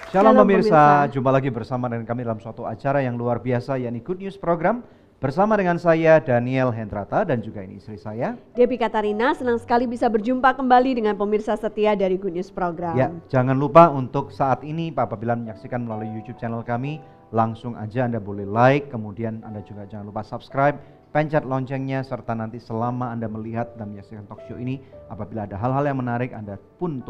Shalom Shalom pemirsa, pemirsa. jumpa lagi bersama dengan kami dalam suatu acara yang luar biasa, yakni Good News Program. Bersama dengan saya Daniel Hendrata dan juga ini istri saya. Debbie Katarina, senang sekali bisa berjumpa kembali dengan pemirsa setia dari Good News Program. Ya, jangan lupa untuk saat ini apabila menyaksikan melalui YouTube channel kami, langsung aja Anda boleh like, kemudian Anda juga jangan lupa subscribe, pencet loncengnya, serta nanti selama Anda melihat dan menyaksikan talk show ini, apabila ada hal-hal yang menarik, Anda pun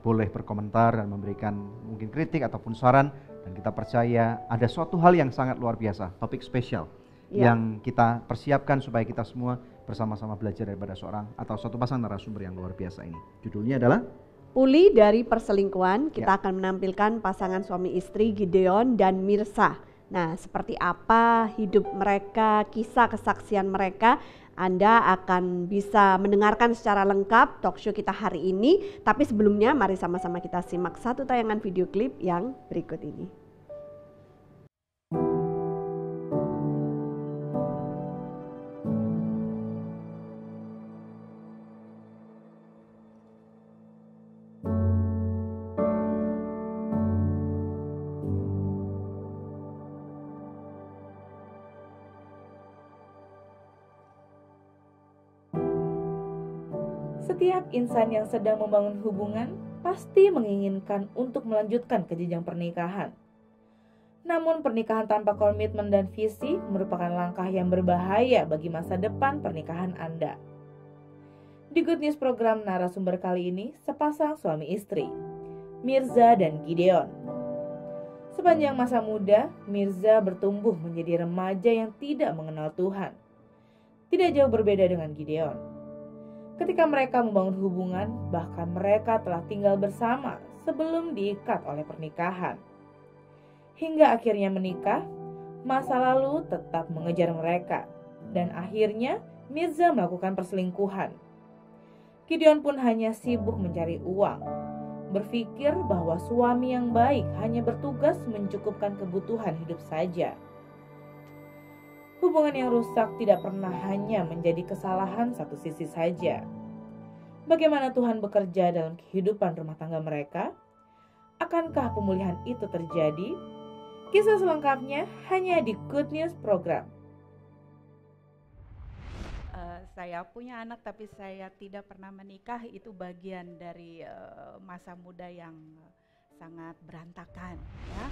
boleh berkomentar dan memberikan mungkin kritik ataupun saran, dan kita percaya ada suatu hal yang sangat luar biasa, topik spesial yang kita persiapkan supaya kita semua bersama-sama belajar daripada seorang atau suatu pasang narasumber yang luar biasa ini. Judulnya adalah Pulih dari Perselingkuhan. Kita akan menampilkan pasangan suami istri Gideon dan Mirsa. Nah, seperti apa hidup mereka, kisah kesaksian mereka, Anda akan bisa mendengarkan secara lengkap talk show kita hari ini. Tapi sebelumnya mari sama-sama kita simak satu tayangan video klip yang berikut ini. Setiap insan yang sedang membangun hubungan pasti menginginkan untuk melanjutkan ke jenjang pernikahan. Namun pernikahan tanpa komitmen dan visi merupakan langkah yang berbahaya bagi masa depan pernikahan Anda. Di Good News Program narasumber kali ini sepasang suami istri, Mirza dan Gideon. Sepanjang masa muda, Mirza bertumbuh menjadi remaja yang tidak mengenal Tuhan. Tidak jauh berbeda dengan Gideon. Ketika mereka membangun hubungan, bahkan mereka telah tinggal bersama sebelum diikat oleh pernikahan. Hingga akhirnya menikah, masa lalu tetap mengejar mereka. Dan akhirnya Mirza melakukan perselingkuhan. Gideon pun hanya sibuk mencari uang. Berpikir bahwa suami yang baik hanya bertugas mencukupkan kebutuhan hidup saja. Hubungan yang rusak tidak pernah hanya menjadi kesalahan satu sisi saja. Bagaimana Tuhan bekerja dalam kehidupan rumah tangga mereka? Akankah pemulihan itu terjadi? Kisah selengkapnya hanya di Good News Program. Saya punya anak tapi saya tidak pernah menikah, itu bagian dari masa muda yang sangat berantakan, ya.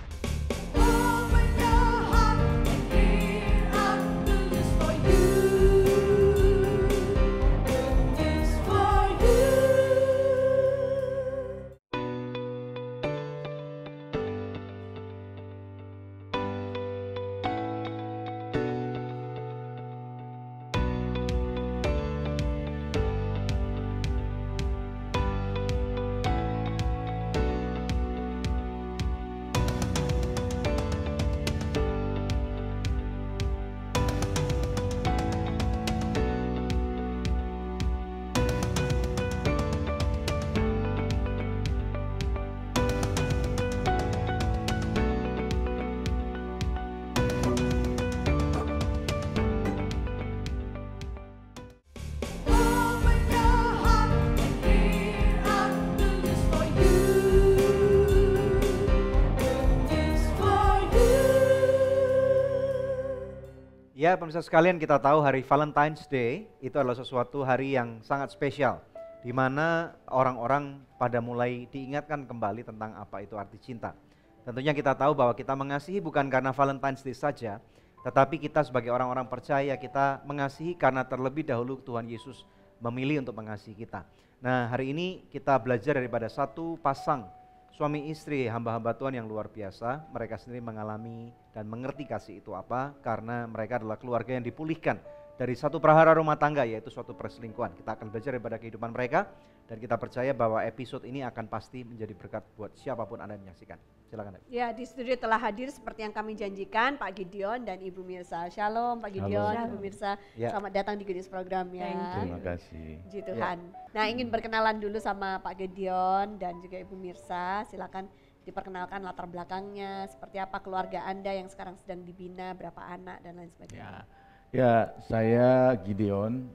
Ya, pemirsa sekalian, kita tahu hari Valentine's Day itu adalah sesuatu hari yang sangat spesial, di mana orang-orang pada mulai diingatkan kembali tentang apa itu arti cinta. Tentunya kita tahu bahwa kita mengasihi bukan karena Valentine's Day saja, tetapi kita sebagai orang-orang percaya kita mengasihi karena terlebih dahulu Tuhan Yesus memilih untuk mengasihi kita. Nah, hari ini kita belajar daripada satu pasang suami istri hamba-hamba Tuhan yang luar biasa. Mereka sendiri mengalami dan mengerti kasih itu apa, karena mereka adalah keluarga yang dipulihkan dari satu prahara rumah tangga, yaitu suatu perselingkuhan. Kita akan belajar daripada kehidupan mereka, dan kita percaya bahwa episode ini akan pasti menjadi berkat buat siapapun Anda yang menyaksikan. Silakan. Ya, di studio telah hadir seperti yang kami janjikan Pak Gideon dan Ibu Mirsa. Shalom Pak Gideon, Ibu Mirsa. Ya. Selamat datang di Good News Program ya. Terima kasih. Puji Tuhan. Nah, ingin berkenalan dulu sama Pak Gideon dan juga Ibu Mirsa. Silakan diperkenalkan latar belakangnya, seperti apa keluarga Anda yang sekarang sedang dibina, berapa anak dan lain sebagainya. Ya, saya Gideon.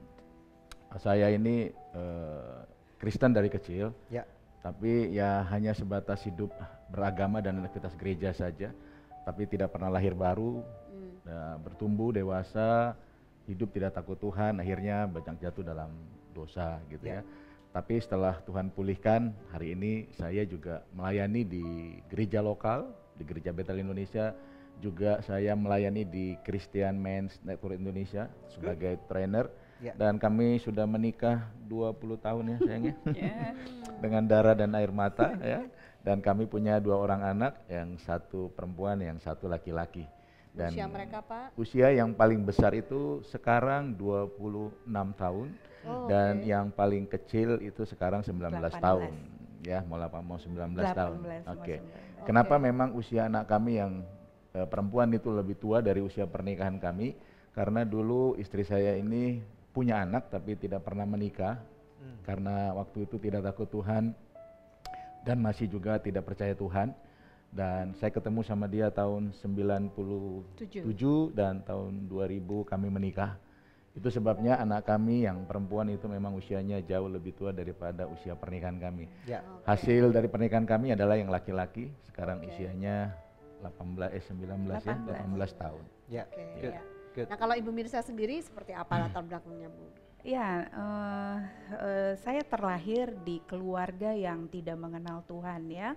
Saya ini Kristen dari kecil. Ya. tapi ya hanya sebatas hidup beragama dan aktivitas gereja saja, tapi tidak pernah lahir baru, bertumbuh dewasa, hidup tidak takut Tuhan, akhirnya banyak jatuh dalam dosa gitu ya. Tapi setelah Tuhan pulihkan, hari ini saya juga melayani di gereja lokal, di Gereja Betel Indonesia, juga saya melayani di Christian Men's Network Indonesia sebagai trainer. Dan kami sudah menikah 20 tahun ya sayangnya, dengan darah dan air mata ya. Dan kami punya 2 orang anak, yang satu perempuan, yang satu laki-laki. Dan Usia mereka, Pak? usia yang paling besar itu sekarang 26 tahun, dan yang paling kecil itu sekarang 19 tahun. Ya, mau 19 tahun. Oke. Kenapa memang usia anak kami yang perempuan itu lebih tua dari usia pernikahan kami? Karena dulu istri saya ini punya anak tapi tidak pernah menikah, karena waktu itu tidak takut Tuhan dan masih juga tidak percaya Tuhan. Dan saya ketemu sama dia tahun 97 dan tahun 2000 kami menikah. Itu sebabnya anak kami yang perempuan itu memang usianya jauh lebih tua daripada usia pernikahan kami. Hasil dari pernikahan kami adalah yang laki-laki, sekarang usianya 19 tahun. Nah, kalau Ibu Mirsa sendiri seperti apa latar belakangnya, Bu? Ya, saya terlahir di keluarga yang tidak mengenal Tuhan ya.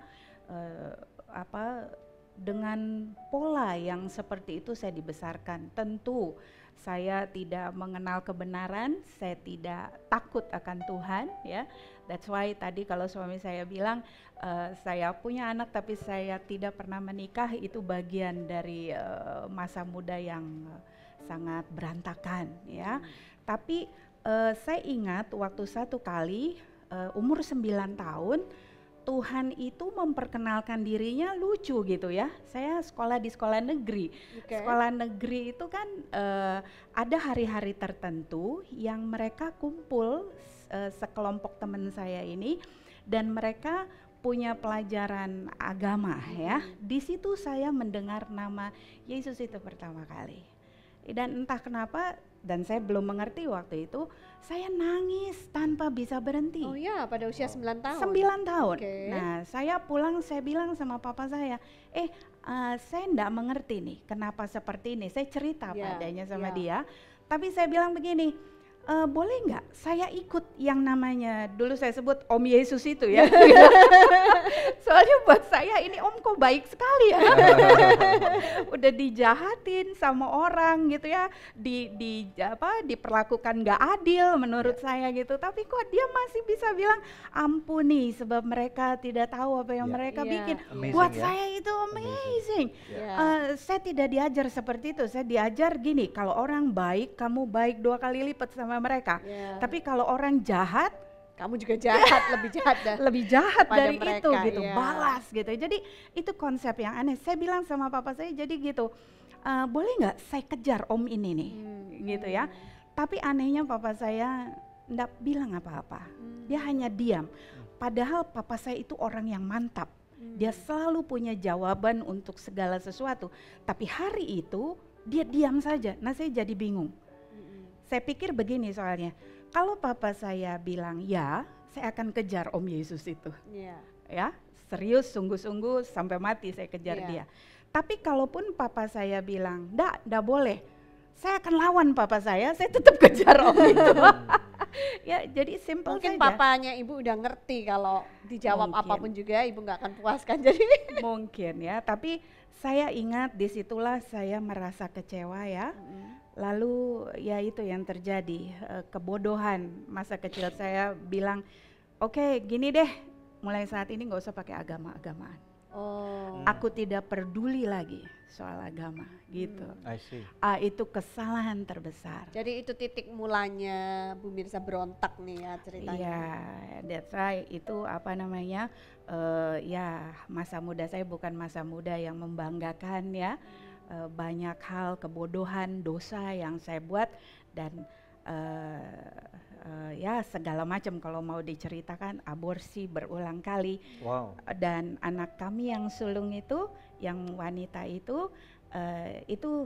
Dengan pola yang seperti itu saya dibesarkan. Tentu saya tidak mengenal kebenaran, saya tidak takut akan Tuhan ya. That's why tadi kalau suami saya bilang saya punya anak tapi saya tidak pernah menikah, itu bagian dari masa muda yang sangat berantakan ya. Tapi saya ingat waktu satu kali umur 9 tahun Tuhan itu memperkenalkan dirinya lucu gitu ya. Saya sekolah di sekolah negeri. Sekolah negeri itu kan ada hari-hari tertentu yang mereka kumpul sekelompok teman saya ini, dan mereka punya pelajaran agama ya. Di situ saya mendengar nama Yesus itu pertama kali. Dan entah kenapa, dan saya belum mengerti waktu itu, saya nangis tanpa bisa berhenti. Oh ya, pada usia 9 tahun? 9 tahun. Nah, saya pulang, saya bilang sama papa saya, saya enggak mengerti nih kenapa seperti ini. Saya cerita padanya sama dia, tapi saya bilang begini, boleh nggak saya ikut yang namanya, dulu saya sebut Om Yesus itu ya. Soalnya buat saya ini Om kok baik sekali ya. Udah dijahatin sama orang gitu ya, diperlakukan nggak adil menurut saya gitu, tapi kok dia masih bisa bilang ampuni sebab mereka tidak tahu apa yang mereka bikin. Amazing, buat saya itu amazing. Saya tidak diajar seperti itu, saya diajar gini, kalau orang baik kamu baik 2 kali lipat sama mereka. Tapi kalau orang jahat, kamu juga jahat, lebih jahat dah. Lebih jahat dari mereka, itu gitu, balas gitu. Jadi itu konsep yang aneh. Saya bilang sama papa saya jadi gitu, boleh nggak saya kejar om ini nih, gitu ya. Tapi anehnya papa saya enggak bilang apa-apa, dia hanya diam. Padahal papa saya itu orang yang mantap, dia selalu punya jawaban untuk segala sesuatu. Tapi hari itu dia diam saja, nah saya jadi bingung. Saya pikir begini soalnya, kalau papa saya bilang ya, saya akan kejar Om Yesus itu. Ya, serius, sungguh-sungguh sampai mati saya kejar dia. Tapi kalaupun papa saya bilang, enggak boleh, saya akan lawan papa saya tetap kejar Om itu. Ya, jadi simple mungkin saja. papanya ibu udah ngerti kalau dijawab apapun juga ibu nggak akan puaskan, jadi mungkin ya, tapi saya ingat disitulah saya merasa kecewa ya. Lalu ya itu yang terjadi, kebodohan masa kecil saya bilang, oke, gini deh, mulai saat ini nggak usah pakai agama-agamaan. Aku tidak peduli lagi soal agama gitu. Itu kesalahan terbesar. Jadi itu titik mulanya Bu Mirsa berontak nih ya ceritanya. Iya, that's right. Itu apa namanya, ya masa muda saya bukan masa muda yang membanggakan ya. Banyak hal kebodohan, dosa yang saya buat, dan ya segala macam kalau mau diceritakan, aborsi berulang kali. Dan anak kami yang sulung itu, yang wanita itu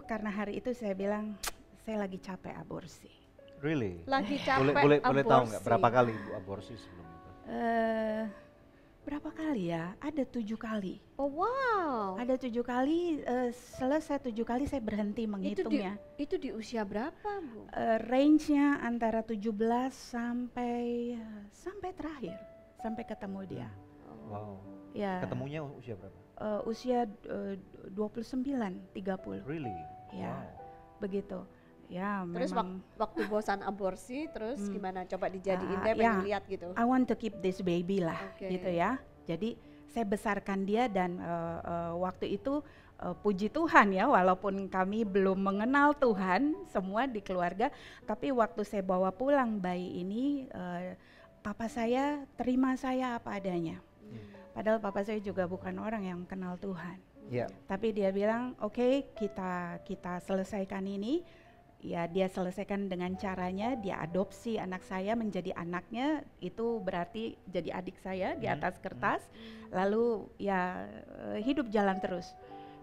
karena hari itu saya bilang saya lagi capek aborsi. Really? Lagi capek Boleh tahu nggak berapa kali Ibu aborsi sebelum itu? berapa kali ya? Ada 7 kali. Oh wow. Ada 7 kali, selesai 7 kali saya berhenti menghitungnya. Itu di usia berapa, Bu? Range-nya antara 17 sampai terakhir, sampai ketemu dia. Wow. Ya. Ketemunya usia berapa? Usia 29, 30. Really? Ya, Wow. begitu. Ya, Terus memang waktu bosan aborsi, terus gimana? Coba dijadiin deh, ya. pengen lihat gitu. I want to keep this baby lah, Oke. gitu ya. Jadi saya besarkan dia dan waktu itu puji Tuhan ya, walaupun kami belum mengenal Tuhan semua di keluarga, tapi waktu saya bawa pulang bayi ini, papa saya terima saya apa adanya. Padahal papa saya juga bukan orang yang kenal Tuhan. Iya. Tapi dia bilang, oke, kita selesaikan ini. Ya, dia selesaikan dengan caranya, dia adopsi anak saya menjadi anaknya, itu berarti jadi adik saya di atas kertas. Lalu ya hidup jalan terus.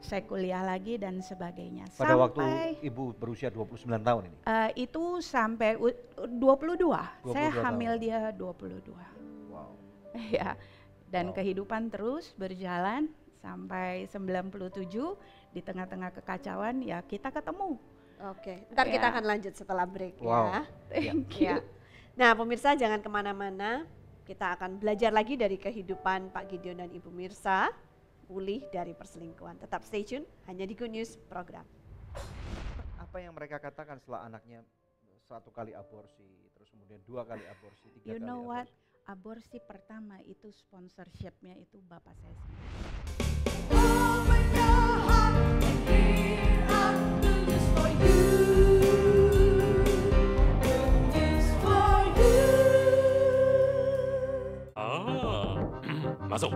Saya kuliah lagi dan sebagainya. Pada sampai, waktu Ibu berusia 29 tahun ini? itu sampai 22. Saya 22 hamil tahun. dia 22. Wow. Ya. Dan Wow. kehidupan terus berjalan sampai 97, di tengah-tengah kekacauan ya kita ketemu. Oke, ntar Ya. kita akan lanjut setelah break Wow. ya. Thank Ya. you. Nah pemirsa jangan kemana-mana, kita akan belajar lagi dari kehidupan Pak Gideon dan Ibu Mirsa, pulih dari perselingkuhan. Tetap stay tune, hanya di Good News Program. Apa yang mereka katakan setelah anaknya 1 kali aborsi, terus kemudian 2 kali aborsi, 3 You kali know what? aborsi? Aborsi pertama itu sponsorshipnya itu bapak saya sendiri. Masuk.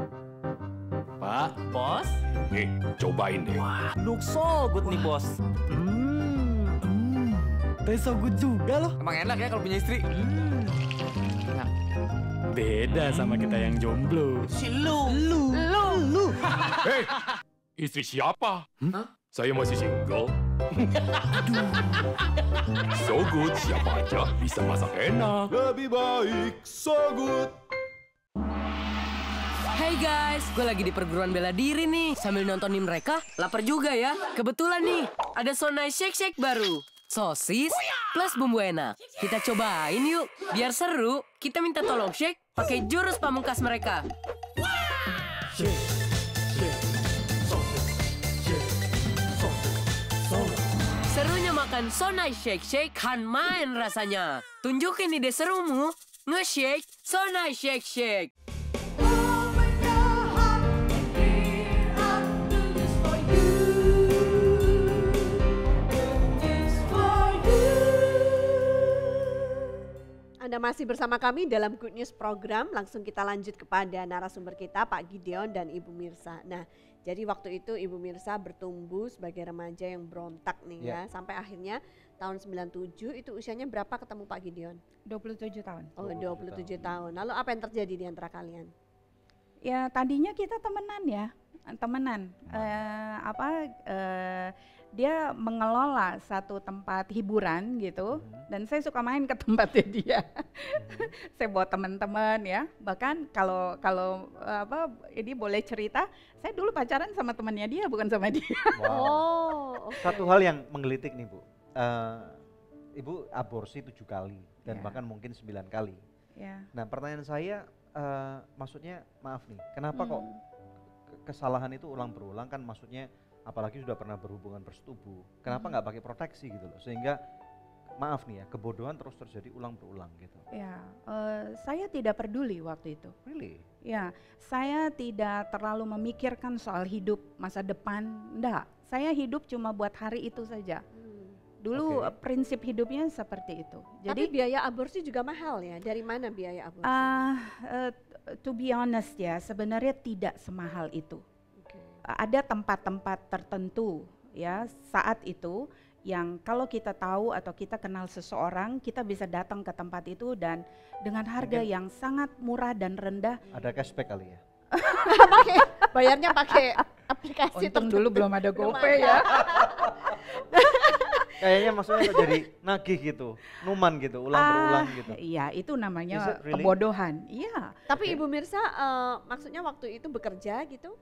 Pak, Bos? Nih, cobain deh. look so good nih bos. Taste so good juga loh. Emang enak ya kalau punya istri? Beda sama kita yang jomblo. Lu. Hei, istri siapa? Saya masih single. So good, siapa aja bisa masak enak. Lebih baik so good. Hey guys, gue lagi di perguruan bela diri nih. Sambil nontonin mereka, lapar juga ya. Kebetulan nih, ada Sonai Shake Shake baru. Sosis plus bumbu enak. Kita cobain yuk, biar seru. Kita minta tolong shake pakai jurus pamungkas mereka. Serunya makan Sonai Shake Shake kan main rasanya. Tunjukin ide serumu, nge-shake Sonai Shake Shake. Anda masih bersama kami dalam Good News Program, langsung kita lanjut kepada narasumber kita Pak Gideon dan Ibu Mirsa. Nah, jadi waktu itu Ibu Mirsa bertumbuh sebagai remaja yang berontak nih ya, sampai akhirnya tahun 97 itu usianya berapa ketemu Pak Gideon? 27 tahun. Oh 27 tahun. Lalu apa yang terjadi di antara kalian? Ya tadinya kita temenan ya, temenan. Dia mengelola satu tempat hiburan gitu, dan saya suka main ke tempatnya dia. Saya bawa teman-teman ya. Bahkan kalau ini boleh cerita, saya dulu pacaran sama temannya dia, bukan sama dia. Wow. Oh, oke. Satu hal yang menggelitik nih Bu, Ibu aborsi 7 kali dan Ya. bahkan mungkin 9 kali. Ya. Nah pertanyaan saya, maksudnya maaf nih, kenapa kok kesalahan itu ulang berulang, kan maksudnya apalagi sudah pernah berhubungan bersetubuh, kenapa nggak pakai proteksi gitu loh, sehingga maaf nih ya, kebodohan terus terjadi ulang berulang gitu. Ya, saya tidak peduli waktu itu. Really? Ya, saya tidak terlalu memikirkan soal hidup masa depan, enggak. Saya hidup cuma buat hari itu saja. Dulu Oke. prinsip hidupnya seperti itu. Tapi Jadi biaya aborsi juga mahal ya, dari mana biaya aborsi? to be honest ya, sebenarnya tidak semahal itu. Oke. Ada tempat-tempat tertentu ya saat itu yang kalau kita tahu atau kita kenal seseorang, kita bisa datang ke tempat itu dan dengan harga Mungkin yang sangat murah dan rendah. ada cashback kali ya? Bayarnya pakai aplikasi Untung tertentu. dulu belum ada Belum GoPay ada. ya. Kayaknya maksudnya kok jadi nagih gitu, numan gitu, berulang gitu. Iya, itu Is namanya it really? kebodohan. Iya. Tapi Ibu Mirsa maksudnya waktu itu bekerja gitu?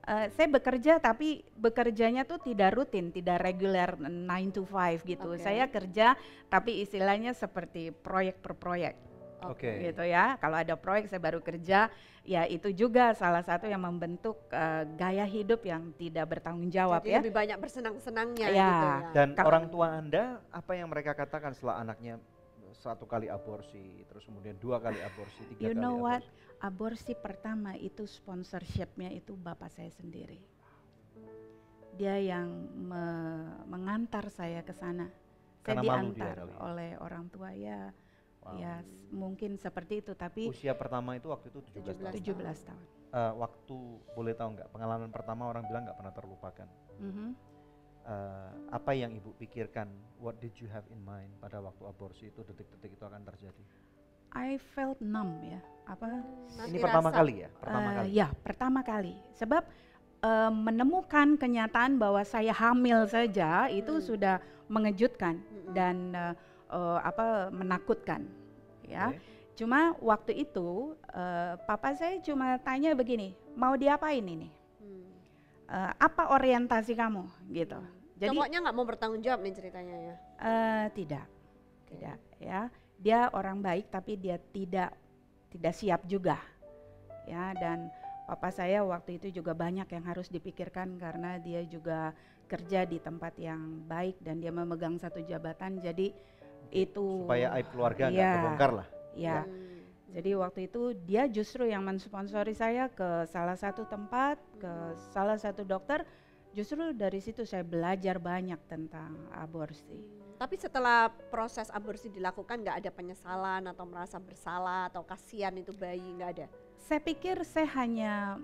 Saya bekerja tapi bekerjanya tuh tidak rutin, tidak reguler 9 to 5 gitu. Oke. Saya kerja tapi istilahnya seperti proyek per proyek. Oke. Gitu ya. Kalau ada proyek saya baru kerja, ya itu juga salah satu yang membentuk gaya hidup yang tidak bertanggung jawab. Jadi Ya. lebih banyak bersenang-senangnya Ya. gitu ya. Dan Kalau- orang tua Anda apa yang mereka katakan setelah anaknya 1 kali aborsi, terus kemudian 2 kali aborsi, 3 You kali know what? aborsi? Aborsi pertama itu sponsorshipnya itu bapak saya sendiri. Dia yang mengantar saya ke sana. Saya Karena malu dia diantar kali ya? oleh orang tua ya. Wow. Ya mungkin seperti itu tapi Usia pertama itu waktu itu 17 tahun. 17 tahun. Waktu boleh tahu nggak pengalaman pertama orang bilang nggak pernah terlupakan. Mhm. Apa yang ibu pikirkan? What did you have in mind pada waktu aborsi itu, detik-detik itu akan terjadi? I felt numb ya. Apa? Mati Ini pertama rasa. kali ya? Pertama kali. Ya, pertama kali. Sebab menemukan kenyataan bahwa saya hamil saja itu sudah mengejutkan dan menakutkan, ya. Oke. Cuma waktu itu papa saya cuma tanya begini, mau diapain ini? Apa orientasi kamu, gitu. Jadi Cowoknya nggak mau bertanggung jawab nih ceritanya ya? tidak, ya. Dia orang baik tapi dia tidak siap juga, ya. Dan papa saya waktu itu juga banyak yang harus dipikirkan karena dia juga kerja di tempat yang baik dan dia memegang satu jabatan, jadi itu Supaya aib keluarga nggak Iya. terbongkar lah. ya. Jadi waktu itu dia justru yang mensponsori saya ke salah satu tempat, ke salah satu dokter. Justru dari situ saya belajar banyak tentang aborsi. Tapi setelah proses aborsi dilakukan nggak ada penyesalan atau merasa bersalah atau kasihan itu bayi, nggak ada? Saya pikir saya hanya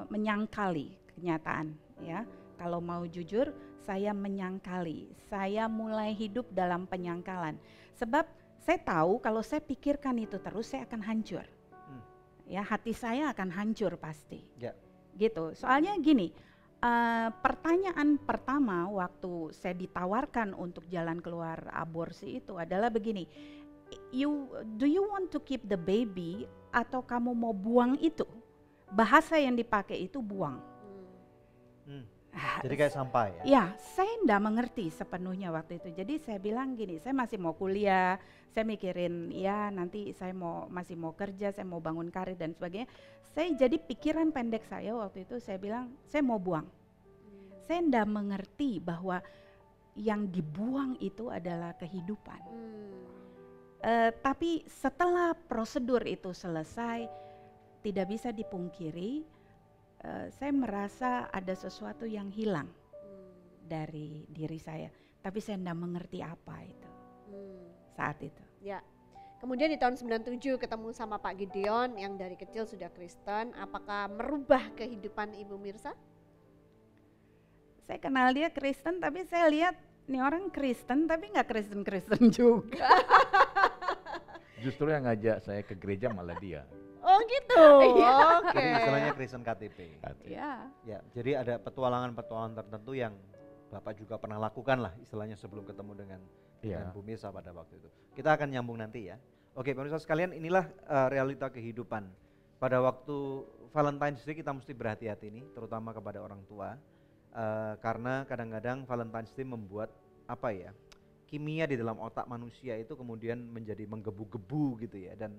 menyangkali kenyataan, ya. Kalau mau jujur, saya menyangkali. Saya mulai hidup dalam penyangkalan. Sebab saya tahu kalau saya pikirkan itu terus saya akan hancur. Ya, hati saya akan hancur pasti. Ya. Gitu. Soalnya gini, pertanyaan pertama waktu saya ditawarkan untuk jalan keluar aborsi itu adalah begini. Do you want to keep the baby atau kamu mau buang itu? Bahasa yang dipakai itu buang. Jadi kayak sampah ya? Ya, saya enggak mengerti sepenuhnya waktu itu. Jadi saya bilang gini, saya masih mau kuliah, saya mikirin ya nanti saya masih mau kerja, saya mau bangun karir dan sebagainya. Jadi pikiran pendek saya waktu itu saya bilang saya mau buang. Saya enggak mengerti bahwa yang dibuang itu adalah kehidupan. Tapi setelah prosedur itu selesai, tidak bisa dipungkiri, saya merasa ada sesuatu yang hilang dari diri saya. Tapi saya tidak mengerti apa itu saat itu. Ya. Kemudian di tahun 97 ketemu sama Pak Gideon yang dari kecil sudah Kristen. Apakah merubah kehidupan Ibu Mirsa? Saya kenal dia Kristen, tapi saya lihat nih orang Kristen tapi nggak Kristen juga. Justru yang ngajak saya ke gereja malah dia. Oh gitu. Oke. Jadi istilahnya Kristen KTP. Ya. Ya, jadi ada petualangan-petualangan tertentu yang Bapak juga pernah lakukan lah istilahnya sebelum ketemu dengan Bu Mirsa pada waktu itu. Kita akan nyambung nanti ya. Oke, pemirsa sekalian, inilah realita kehidupan. Pada waktu Valentine's Day kita mesti berhati-hati nih, terutama kepada orang tua. Karena kadang-kadang Valentine's Day membuat kimia di dalam otak manusia itu kemudian menjadi menggebu-gebu gitu ya. Dan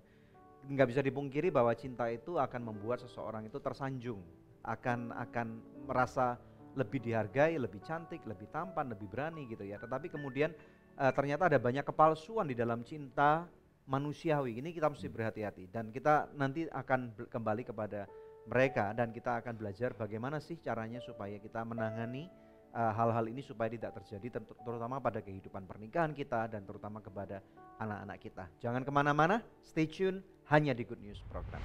nggak bisa dipungkiri bahwa cinta itu akan membuat seseorang itu tersanjung, akan merasa lebih dihargai, lebih cantik, lebih tampan, lebih berani gitu ya. Tetapi kemudian ternyata ada banyak kepalsuan di dalam cinta manusiawi. Ini kita mesti berhati-hati dan kita nanti akan kembali kepada mereka dan kita akan belajar bagaimana sih caranya supaya kita menangani hal-hal ini supaya tidak terjadi terutama pada kehidupan pernikahan kita dan terutama kepada anak-anak kita. Jangan kemana-mana, stay tune hanya di Good News Program.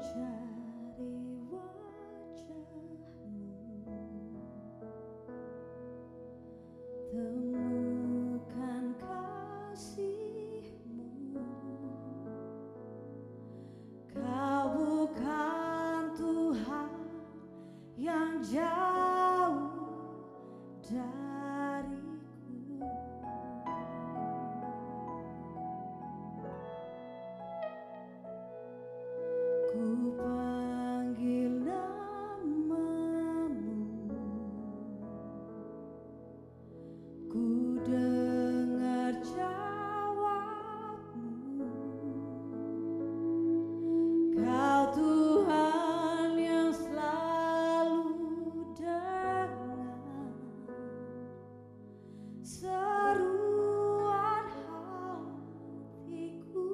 mencari wajahmu, temukan kasihmu. Kau bukan Tuhan yang jauh dariku. Ku panggil namamu, ku dengar jawabmu. Kau Tuhan yang selalu dengar seruan hatiku.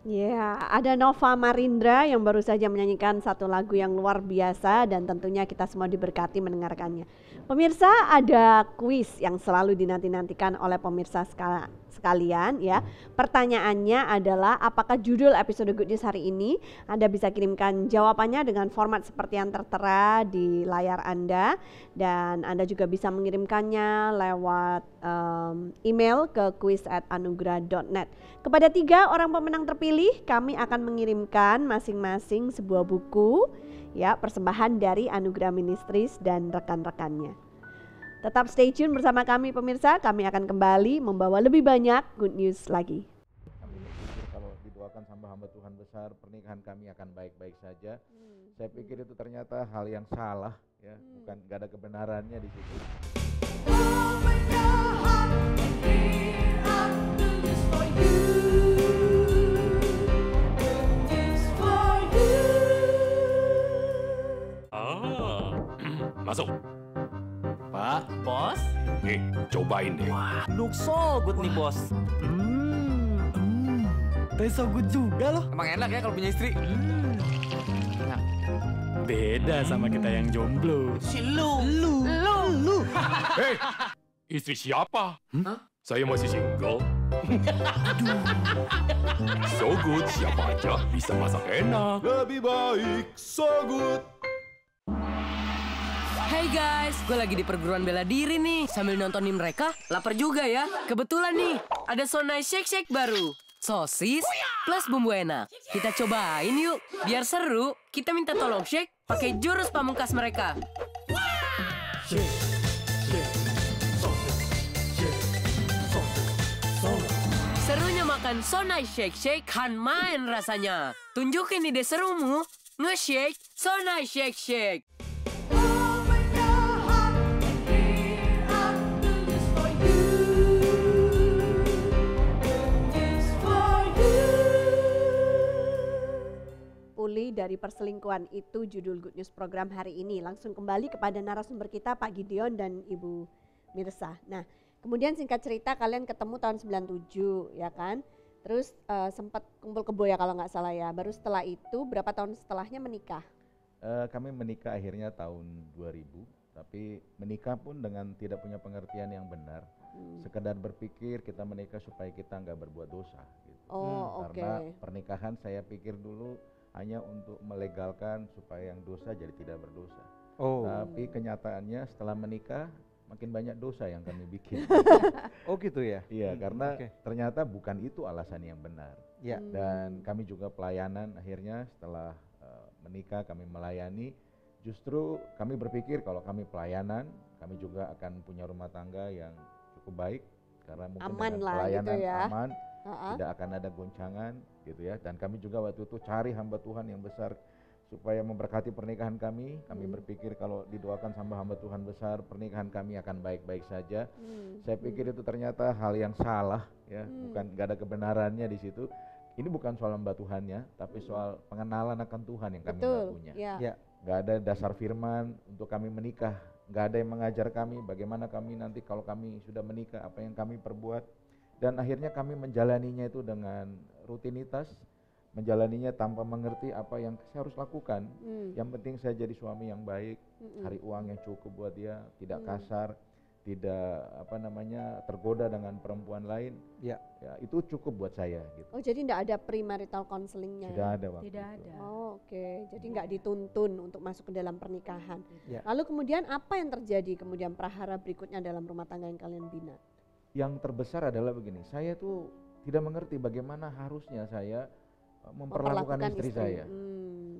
Ya, ada Nova Marindra yang baru saja menyanyikan satu lagu yang luar biasa dan tentunya kita semua diberkati mendengarkannya. Pemirsa, ada kuis yang selalu dinanti-nantikan oleh pemirsa sekalian ya. Pertanyaannya adalah apakah judul episode Good News hari ini? Anda bisa kirimkan jawabannya dengan format seperti yang tertera di layar Anda, dan Anda juga bisa mengirimkannya lewat email ke quiz@anugerah.net. Kepada 3 orang pemenang terpilih, kami akan mengirimkan masing-masing sebuah buku ya, persembahan dari Anugerah Ministries dan rekan-rekannya. Tetap stay tune bersama kami pemirsa, kami akan kembali membawa lebih banyak good news lagi. Kami berpikir kalau didoakan sama hamba Tuhan besar, pernikahan kami akan baik-baik saja. Saya pikir itu ternyata hal yang salah ya, bukan, gak ada kebenarannya di situ. Masuk. Pak, bos. Nih, cobain deh. Wah, look so good nih, bos. Taste so good juga loh. Emang enak ya kalau punya istri? Enak. Beda sama kita yang jomblo. Lu. Hei, istri siapa? Saya masih single. So good, siapa aja bisa masak enak. Lebih baik so good. Hey guys, gue lagi di perguruan bela diri nih. Sambil nontonin mereka, lapar juga ya. Kebetulan nih, ada Sonai Shake Shake baru. Sosis plus bumbu enak. Kita cobain yuk. Biar seru, kita minta tolong shake pakai jurus pamungkas mereka. Serunya makan Sonai Shake Shake kan main rasanya. Tunjukin ide serumu, nge-shake Sonai Shake Shake. Pulih dari perselingkuhan, itu judul Good News program hari ini. Langsung kembali kepada narasumber kita Pak Gideon dan Ibu Mirsa. Nah, kemudian singkat cerita kalian ketemu tahun 97 ya kan? Terus sempat kumpul kebo ya kalau nggak salah ya. Baru setelah itu berapa tahun setelahnya menikah? Kami menikah akhirnya tahun 2000, tapi menikah pun dengan tidak punya pengertian yang benar. Sekedar berpikir kita menikah supaya kita nggak berbuat dosa gitu. Karena pernikahan saya pikir dulu hanya untuk melegalkan supaya yang dosa jadi tidak berdosa. Tapi kenyataannya setelah menikah makin banyak dosa yang kami bikin. Oh gitu ya? Iya, karena ternyata bukan itu alasan yang benar. Ya. Dan kami juga pelayanan, akhirnya setelah menikah kami melayani. Justru kami berpikir kalau kami pelayanan, kami juga akan punya rumah tangga yang cukup baik. Karena mungkin aman dengan lah pelayanan gitu ya. aman, tidak akan ada goncangan gitu ya. Dan kami juga waktu itu cari hamba Tuhan yang besar supaya memberkati pernikahan kami. Kami berpikir kalau didoakan sama hamba Tuhan besar, pernikahan kami akan baik-baik saja. Saya pikir itu ternyata hal yang salah ya, bukan, gak ada kebenarannya di situ. Ini bukan soal hamba Tuhannya, tapi soal pengenalan akan Tuhan yang kami nggak punya. Ya. Gak ada dasar firman untuk kami menikah. Gak ada yang mengajar kami bagaimana kami nanti kalau kami sudah menikah, apa yang kami perbuat. Dan akhirnya kami menjalaninya itu dengan rutinitas, menjalaninya tanpa mengerti apa yang saya harus lakukan. Yang penting saya jadi suami yang baik, cari uang yang cukup buat dia, tidak kasar, tidak tergoda dengan perempuan lain. Ya, itu cukup buat saya gitu. Oh, jadi tidak ada premarital counselingnya? Tidak ada waktu Tidak itu. ada. Oh, oke. Jadi nggak dituntun untuk masuk ke dalam pernikahan. Ya. Lalu kemudian apa yang terjadi kemudian prahara berikutnya dalam rumah tangga yang kalian bina? Yang terbesar adalah begini, saya tuh tidak mengerti bagaimana harusnya saya memperlakukan istri saya.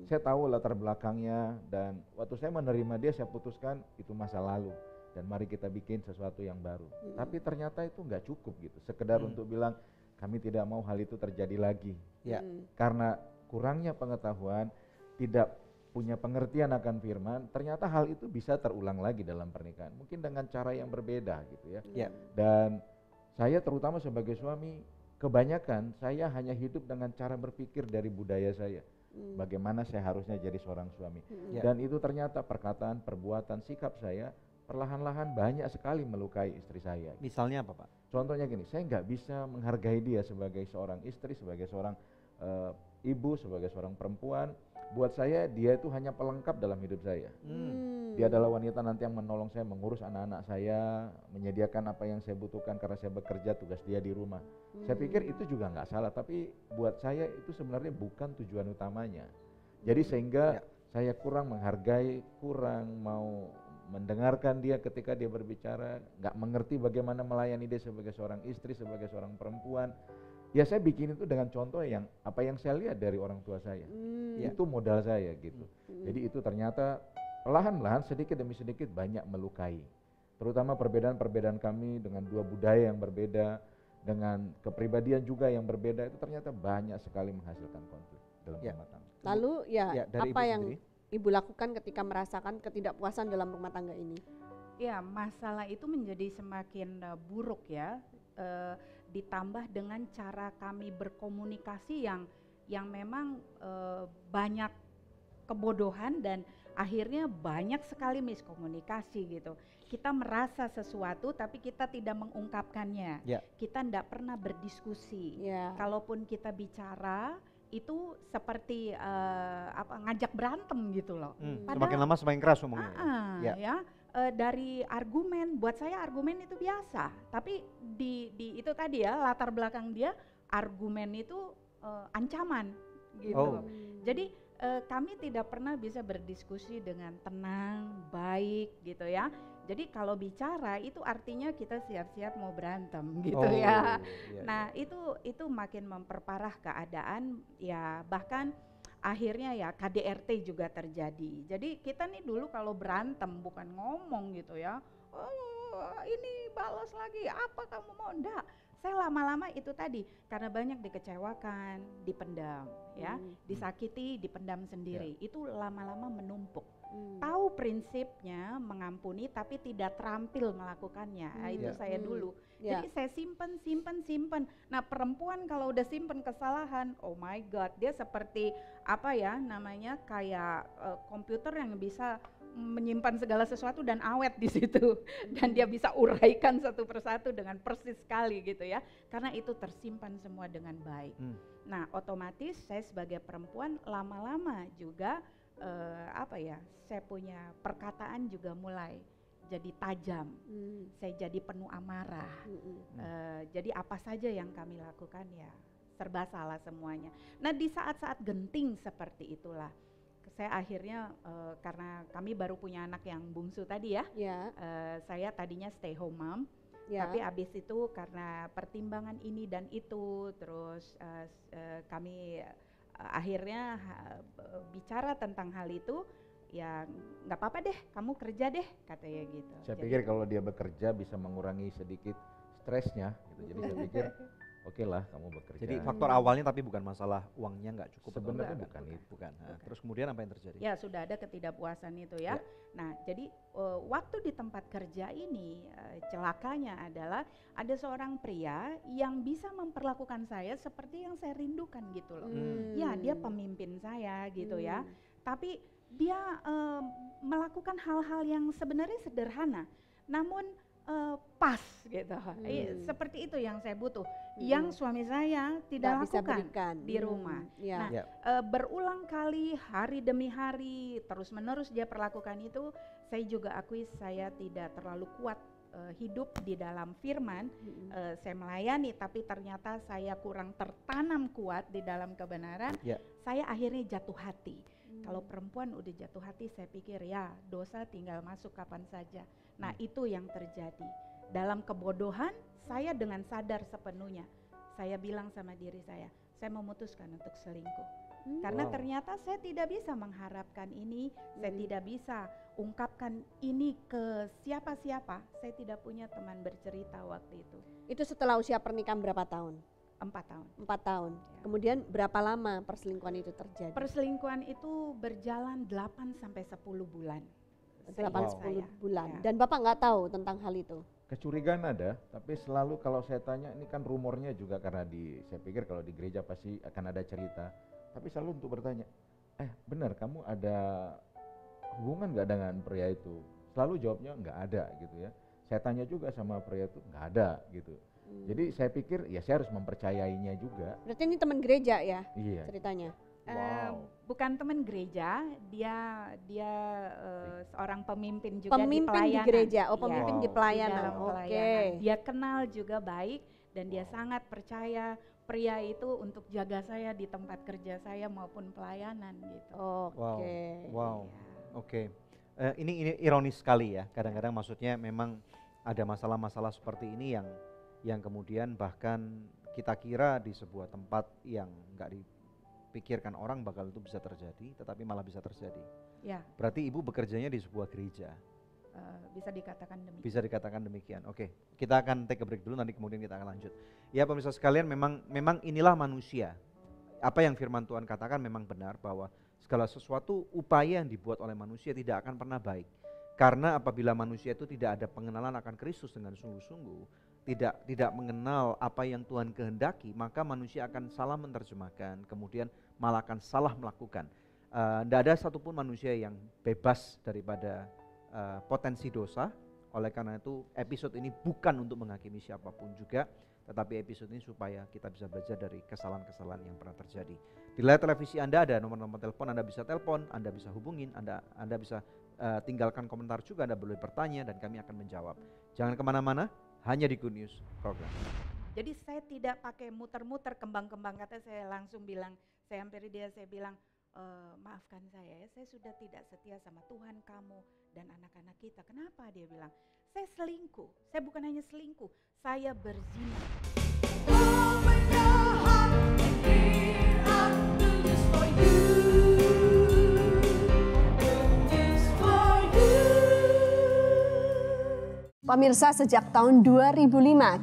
Saya tahu latar belakangnya, dan waktu saya menerima dia saya putuskan itu masa lalu dan mari kita bikin sesuatu yang baru. Tapi ternyata itu nggak cukup gitu, sekedar untuk bilang kami tidak mau hal itu terjadi lagi. Ya. Karena kurangnya pengetahuan, tidak punya pengertian akan firman, ternyata hal itu bisa terulang lagi dalam pernikahan. Mungkin dengan cara yang berbeda gitu ya. Ya. Dan saya terutama sebagai suami, kebanyakan saya hanya hidup dengan cara berpikir dari budaya saya. Bagaimana saya harusnya jadi seorang suami. Dan itu ternyata perkataan, perbuatan, sikap saya perlahan-lahan banyak sekali melukai istri saya. Misalnya apa Pak? Contohnya gini, saya nggak bisa menghargai dia sebagai seorang istri, sebagai seorang ibu, sebagai seorang perempuan, buat saya dia itu hanya pelengkap dalam hidup saya. Dia adalah wanita nanti yang menolong saya mengurus anak-anak saya, menyediakan apa yang saya butuhkan karena saya bekerja, tugas dia di rumah. Saya pikir itu juga nggak salah, tapi buat saya itu sebenarnya bukan tujuan utamanya. Jadi sehingga saya kurang menghargai, kurang mau mendengarkan dia ketika dia berbicara, nggak mengerti bagaimana melayani dia sebagai seorang istri, sebagai seorang perempuan. Ya saya bikin itu dengan contoh yang apa yang saya lihat dari orang tua saya. Itu modal saya gitu. Jadi itu ternyata perlahan-lahan sedikit demi sedikit banyak melukai. Terutama perbedaan-perbedaan kami dengan dua budaya yang berbeda, dengan kepribadian juga yang berbeda, itu ternyata banyak sekali menghasilkan konflik dalam rumah tangga. Lalu dari apa Ibu yang sendiri? Ibu lakukan ketika merasakan ketidakpuasan dalam rumah tangga ini? Ya, masalah itu menjadi semakin buruk ya, ditambah dengan cara kami berkomunikasi yang memang banyak kebodohan dan akhirnya banyak sekali miskomunikasi gitu. Kita merasa sesuatu tapi kita tidak mengungkapkannya. Kita tidak pernah berdiskusi. Kalaupun kita bicara itu seperti ngajak berantem gitu loh. Semakin lama semakin keras ngomongnya. Dari argumen, buat saya argumen itu biasa. Tapi di itu tadi ya, latar belakang dia argumen itu ancaman gitu. Jadi kami tidak pernah bisa berdiskusi dengan tenang, baik gitu ya. Jadi kalau bicara itu artinya kita siap-siap mau berantem gitu ya. Nah itu makin memperparah keadaan ya, bahkan akhirnya ya KDRT juga terjadi. Jadi kita nih dulu kalau berantem bukan ngomong gitu ya, oh ini balas lagi, apa kamu mau, enggak. Saya lama-lama itu tadi karena banyak dikecewakan, dipendam ya, disakiti, dipendam sendiri. Itu lama-lama menumpuk. Tahu prinsipnya mengampuni tapi tidak terampil melakukannya. Itu saya dulu. Jadi saya simpen. Nah, perempuan kalau udah simpen kesalahan, oh my god, dia seperti apa ya namanya, kayak komputer yang bisa menyimpan segala sesuatu dan awet di situ, dan dia bisa uraikan satu persatu dengan persis sekali gitu ya, karena itu tersimpan semua dengan baik. Nah, otomatis saya sebagai perempuan lama-lama juga saya punya perkataan juga mulai jadi tajam, saya jadi penuh amarah. Jadi apa saja yang kami lakukan ya serba salah semuanya. Nah, di saat-saat genting seperti itulah saya akhirnya karena kami baru punya anak yang bungsu tadi ya, saya tadinya stay home mom, tapi abis itu karena pertimbangan ini dan itu, terus kami akhirnya bicara tentang hal itu, ya nggak apa-apa deh, kamu kerja deh, katanya gitu. Saya pikir kalau dia bekerja bisa mengurangi sedikit stresnya, gitu. Jadi saya pikir oke lah kamu bekerja. Jadi faktor awalnya tapi bukan masalah uangnya nggak cukup. Sebenarnya bukan itu. Terus kemudian apa yang terjadi? Ya sudah ada ketidakpuasan itu ya. Nah jadi waktu di tempat kerja ini celakanya adalah ada seorang pria yang bisa memperlakukan saya seperti yang saya rindukan gitu loh. Ya dia pemimpin saya gitu ya. Tapi dia melakukan hal-hal yang sebenarnya sederhana, namun pas gitu. Seperti itu yang saya butuh, yang suami saya tidak lakukan di rumah. Nah, berulang kali, hari demi hari, terus menerus dia perlakukan itu. Saya juga akui saya tidak terlalu kuat hidup di dalam firman. Saya melayani tapi ternyata saya kurang tertanam kuat di dalam kebenaran. Saya akhirnya jatuh hati. Kalau perempuan udah jatuh hati, saya pikir ya dosa tinggal masuk kapan saja. Nah itu yang terjadi. Dalam kebodohan, saya dengan sadar sepenuhnya, saya bilang sama diri saya memutuskan untuk selingkuh. Karena ternyata saya tidak bisa mengharapkan ini, saya tidak bisa ungkapkan ini ke siapa-siapa. Saya tidak punya teman bercerita waktu itu. Itu setelah usia pernikahan berapa tahun? 4 tahun. 4 tahun. Ya. Kemudian berapa lama perselingkuhan itu terjadi? Perselingkuhan itu berjalan 8 sampai 10 bulan. 8-10 bulan. Ya. Dan Bapak nggak tahu tentang hal itu? Kecurigaan ada, tapi selalu kalau saya tanya, ini kan rumornya juga karena saya pikir kalau di gereja pasti akan ada cerita. Tapi selalu untuk bertanya, benar kamu ada hubungan nggak dengan pria itu? Selalu jawabnya nggak ada gitu ya. Saya tanya juga sama pria itu, nggak ada gitu. Jadi saya pikir ya saya harus mempercayainya juga. Berarti ini teman gereja ya Iya. ceritanya? Bukan teman gereja, dia seorang pemimpin juga Pemimpin di di pelayanan. gereja, Iya, pemimpin di di pelayanan. dalam pelayanan. Dia kenal juga baik dan dia sangat percaya pria itu untuk jaga saya di tempat kerja saya maupun pelayanan gitu. Oke. Wow. Iya. Oke. Ini ironis sekali ya. Kadang-kadang maksudnya memang ada masalah-masalah seperti ini yang kemudian bahkan kita kira di sebuah tempat yang nggak dipikirkan orang bakal itu bisa terjadi, tetapi malah bisa terjadi. Ya, Berarti ibu bekerjanya di sebuah gereja. bisa dikatakan demikian. Bisa dikatakan demikian. Oke, kita akan take a break dulu, nanti kemudian kita akan lanjut. Ya pemirsa sekalian, memang inilah manusia. Apa yang firman Tuhan katakan memang benar, bahwa segala sesuatu upaya yang dibuat oleh manusia tidak akan pernah baik. Karena apabila manusia itu tidak ada pengenalan akan Kristus dengan sungguh-sungguh, tidak mengenal apa yang Tuhan kehendaki, maka manusia akan salah menerjemahkan, kemudian malah akan salah melakukan. Tidak ada satupun manusia yang bebas daripada potensi dosa. Oleh karena itu episode ini bukan untuk menghakimi siapapun juga, tetapi episode ini supaya kita bisa belajar dari kesalahan-kesalahan yang pernah terjadi. Di layar televisi Anda ada nomor-nomor telepon, Anda bisa telepon, Anda bisa hubungin, Anda bisa tinggalkan komentar juga, Anda boleh bertanya dan kami akan menjawab. Jangan kemana-mana, hanya di Good News Program. Jadi saya tidak pakai muter-muter kembang-kembang, kata saya langsung bilang, saya hampiri dia, saya bilang, maafkan saya ya, saya sudah tidak setia sama Tuhan kamu dan anak-anak kita. Kenapa? Dia bilang, saya selingkuh. Saya bukan hanya selingkuh, saya berzina. Pemirsa, sejak tahun 2005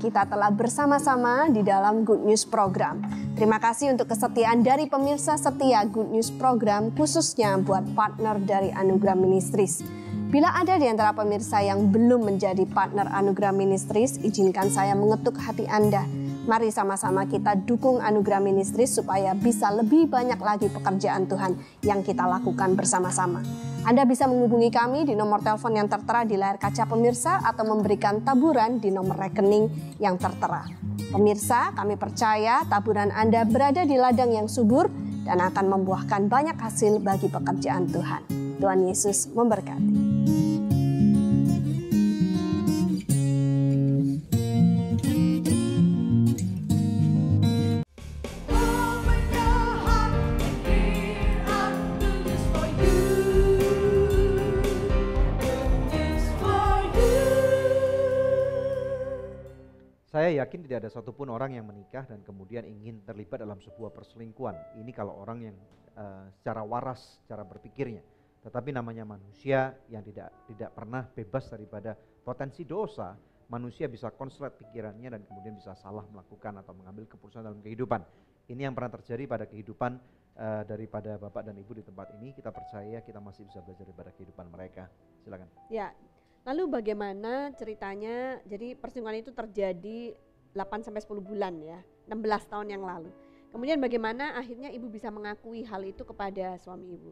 kita telah bersama-sama di dalam Good News Program. Terima kasih untuk kesetiaan dari pemirsa setia Good News Program, khususnya buat partner dari Anugerah Ministries. Bila ada di antara pemirsa yang belum menjadi partner Anugerah Ministries, izinkan saya mengetuk hati Anda. Mari sama-sama kita dukung Anugerah Ministries supaya bisa lebih banyak lagi pekerjaan Tuhan yang kita lakukan bersama-sama. Anda bisa menghubungi kami di nomor telepon yang tertera di layar kaca pemirsa atau memberikan taburan di nomor rekening yang tertera. Pemirsa, kami percaya taburan Anda berada di ladang yang subur dan akan membuahkan banyak hasil bagi pekerjaan Tuhan. Tuhan Yesus memberkati. Saya yakin tidak ada satupun orang yang menikah dan kemudian ingin terlibat dalam sebuah perselingkuhan. Ini kalau orang yang secara waras, cara berpikirnya. Tetapi namanya manusia yang tidak pernah bebas daripada potensi dosa, manusia bisa konslet pikirannya dan kemudian bisa salah melakukan atau mengambil keputusan dalam kehidupan. Ini yang pernah terjadi pada kehidupan daripada Bapak dan Ibu di tempat ini. Kita percaya kita masih bisa belajar daripada kehidupan mereka. Silakan. Ya. Lalu bagaimana ceritanya, jadi perselingkuhan itu terjadi 8-10 bulan ya, 16 tahun yang lalu. Kemudian bagaimana akhirnya ibu bisa mengakui hal itu kepada suami ibu?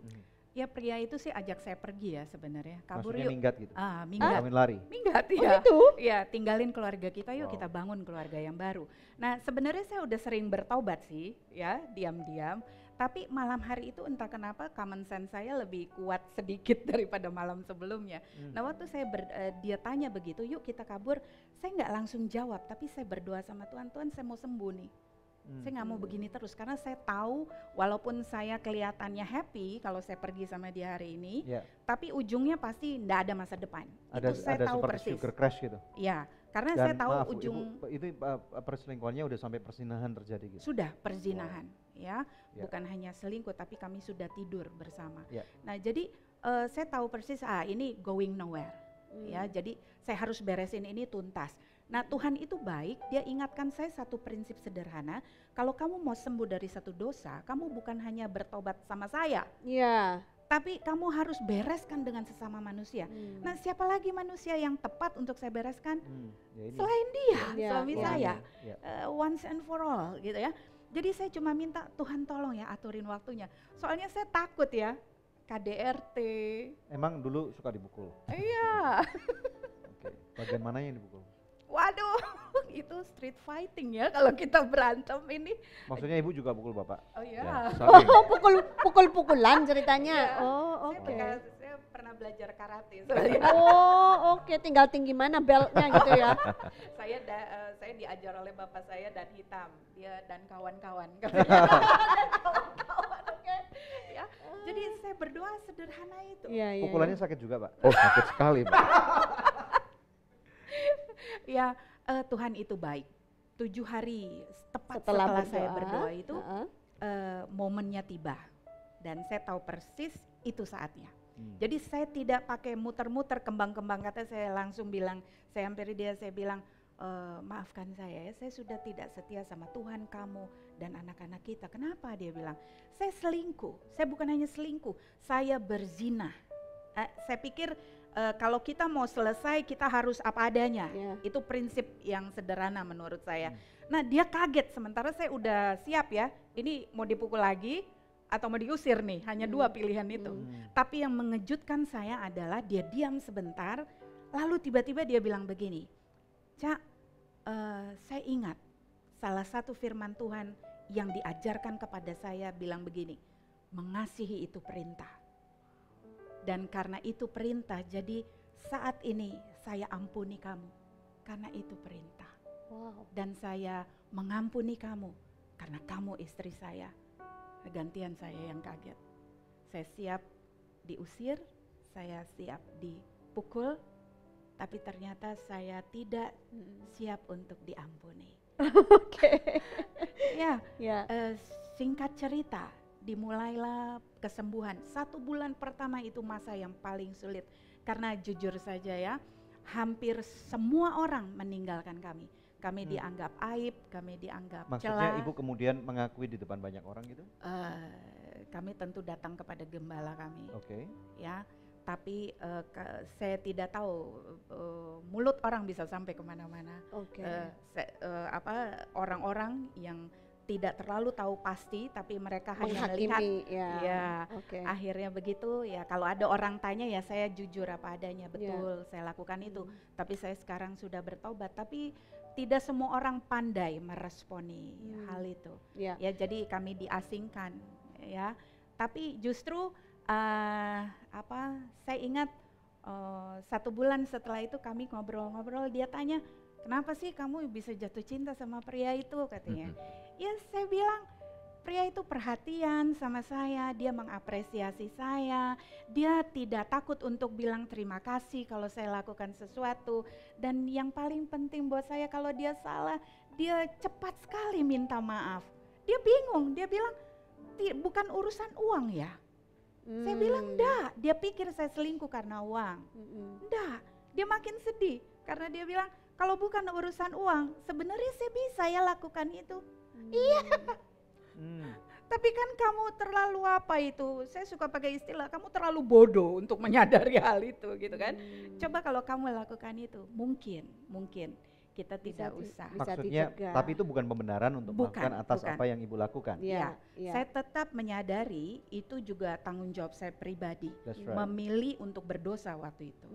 Ya pria itu sih ajak saya pergi ya sebenarnya. Kabur Maksudnya yuk. minggat gitu? Minggat. Kawin lari? Minggat ya. itu? Ya tinggalin keluarga kita yuk, kita bangun keluarga yang baru. Nah sebenarnya saya udah sering bertaubat sih ya, diam-diam. Tapi malam hari itu entah kenapa common sense saya lebih kuat sedikit daripada malam sebelumnya. Nah waktu saya dia tanya begitu, yuk kita kabur, saya nggak langsung jawab, tapi saya berdoa sama Tuhan, Tuhan saya mau sembuh nih. Saya nggak mau begini terus, karena saya tahu walaupun saya kelihatannya happy kalau saya pergi sama dia hari ini, tapi ujungnya pasti nggak ada masa depan. Itu saya tahu seperti persis. sugar crash gitu? Ya, karena Dan saya tahu maaf, ujung Ibu, itu perselingkuhannya udah sampai persinahan terjadi gitu? sudah perzinahan, ya, bukan hanya selingkuh, tapi kami sudah tidur bersama. Nah, jadi saya tahu persis, ini going nowhere, ya. Jadi saya harus beresin ini tuntas. Nah, Tuhan itu baik, dia ingatkan saya satu prinsip sederhana, kalau kamu mau sembuh dari satu dosa, kamu bukan hanya bertobat sama saya. Iya. Tapi kamu harus bereskan dengan sesama manusia. Nah, siapa lagi manusia yang tepat untuk saya bereskan? Selain dia, suami saya. Once and for all gitu ya. Jadi saya cuma minta Tuhan tolong ya aturin waktunya. Soalnya saya takut ya, KDRT. Emang dulu suka dipukul? Iya. Oke. Bagian mana yang dipukul? Waduh, itu street fighting ya kalau kita berantem ini. Maksudnya ibu juga pukul bapak? Oh iya. Ya, saling. Oh, pukul-pukulan ceritanya. Iya. Oh, oke. Saya pernah belajar karate soalnya. Oh, oke. Tinggal tinggi mana beltnya gitu ya. Saya diajar oleh bapak saya dan hitam, dia dan kawan-kawan. Ya. Jadi saya berdoa sederhana itu. Iya, Pukulannya sakit juga, Pak? Oh, sakit sekali, Pak. Ya, Tuhan itu baik. 7 hari tepat Setelah setelah saya berdoa, berdoa itu momennya tiba dan saya tahu persis itu saatnya. Jadi saya tidak pakai muter-muter kembang-kembang, kata saya langsung bilang, saya hampiri dia, saya bilang, maafkan saya ya, saya sudah tidak setia sama Tuhan, kamu dan anak-anak kita. Kenapa? Dia bilang, saya selingkuh. Saya bukan hanya selingkuh, saya berzina. Saya pikir kalau kita mau selesai kita harus apa adanya. Itu prinsip yang sederhana menurut saya. Nah, dia kaget sementara saya udah siap ya. Ini mau dipukul lagi atau mau diusir nih, hanya 2 pilihan itu. Tapi yang mengejutkan saya adalah dia diam sebentar, lalu tiba-tiba dia bilang begini, Cak, saya ingat salah satu firman Tuhan yang diajarkan kepada saya bilang begini, mengasihi itu perintah. Dan karena itu perintah, jadi saat ini saya ampuni kamu karena itu perintah. Wow. Dan saya mengampuni kamu karena kamu istri saya. Gantian saya yang kaget. Saya siap diusir, saya siap dipukul, tapi ternyata saya tidak siap untuk diampuni. Oke. Ya, singkat cerita, dimulailah kesembuhan. 1 bulan pertama itu masa yang paling sulit. Karena jujur saja ya, hampir semua orang meninggalkan kami. Kami dianggap aib, kami dianggap Maksudnya celah. ibu kemudian mengakui di depan banyak orang gitu? Kami tentu datang kepada gembala kami. Oke. Ya, tapi saya tidak tahu mulut orang bisa sampai kemana-mana. Oke. Orang-orang yang tidak terlalu tahu pasti, tapi mereka hanya Menghakimi, melihat. ya. Oke. Akhirnya begitu ya. Kalau ada orang tanya ya saya jujur apa adanya, betul saya lakukan itu. Tapi saya sekarang sudah bertobat. Tapi tidak semua orang pandai meresponi hal itu. Ya, jadi kami diasingkan. Ya, tapi justru saya ingat 1 bulan setelah itu kami ngobrol-ngobrol, dia tanya, kenapa sih kamu bisa jatuh cinta sama pria itu, katanya. Ya saya bilang, pria itu perhatian sama saya, dia mengapresiasi saya, dia tidak takut untuk bilang terima kasih kalau saya lakukan sesuatu, dan yang paling penting buat saya kalau dia salah, dia cepat sekali minta maaf. Dia bingung, dia bilang, bukan urusan uang ya. Saya bilang enggak, dia pikir saya selingkuh karena uang. Enggak, dia makin sedih karena dia bilang kalau bukan urusan uang, sebenarnya saya bisa ya lakukan itu. Iya. Tapi kan kamu terlalu apa itu, saya suka pakai istilah, kamu terlalu bodoh untuk menyadari hal itu gitu kan. Coba kalau kamu lakukan itu, mungkin kita tidak usah. Maksudnya, tapi itu bukan pembenaran untuk melakukan atas apa yang ibu lakukan. Ya, saya tetap menyadari itu juga tanggung jawab saya pribadi, memilih untuk berdosa waktu itu.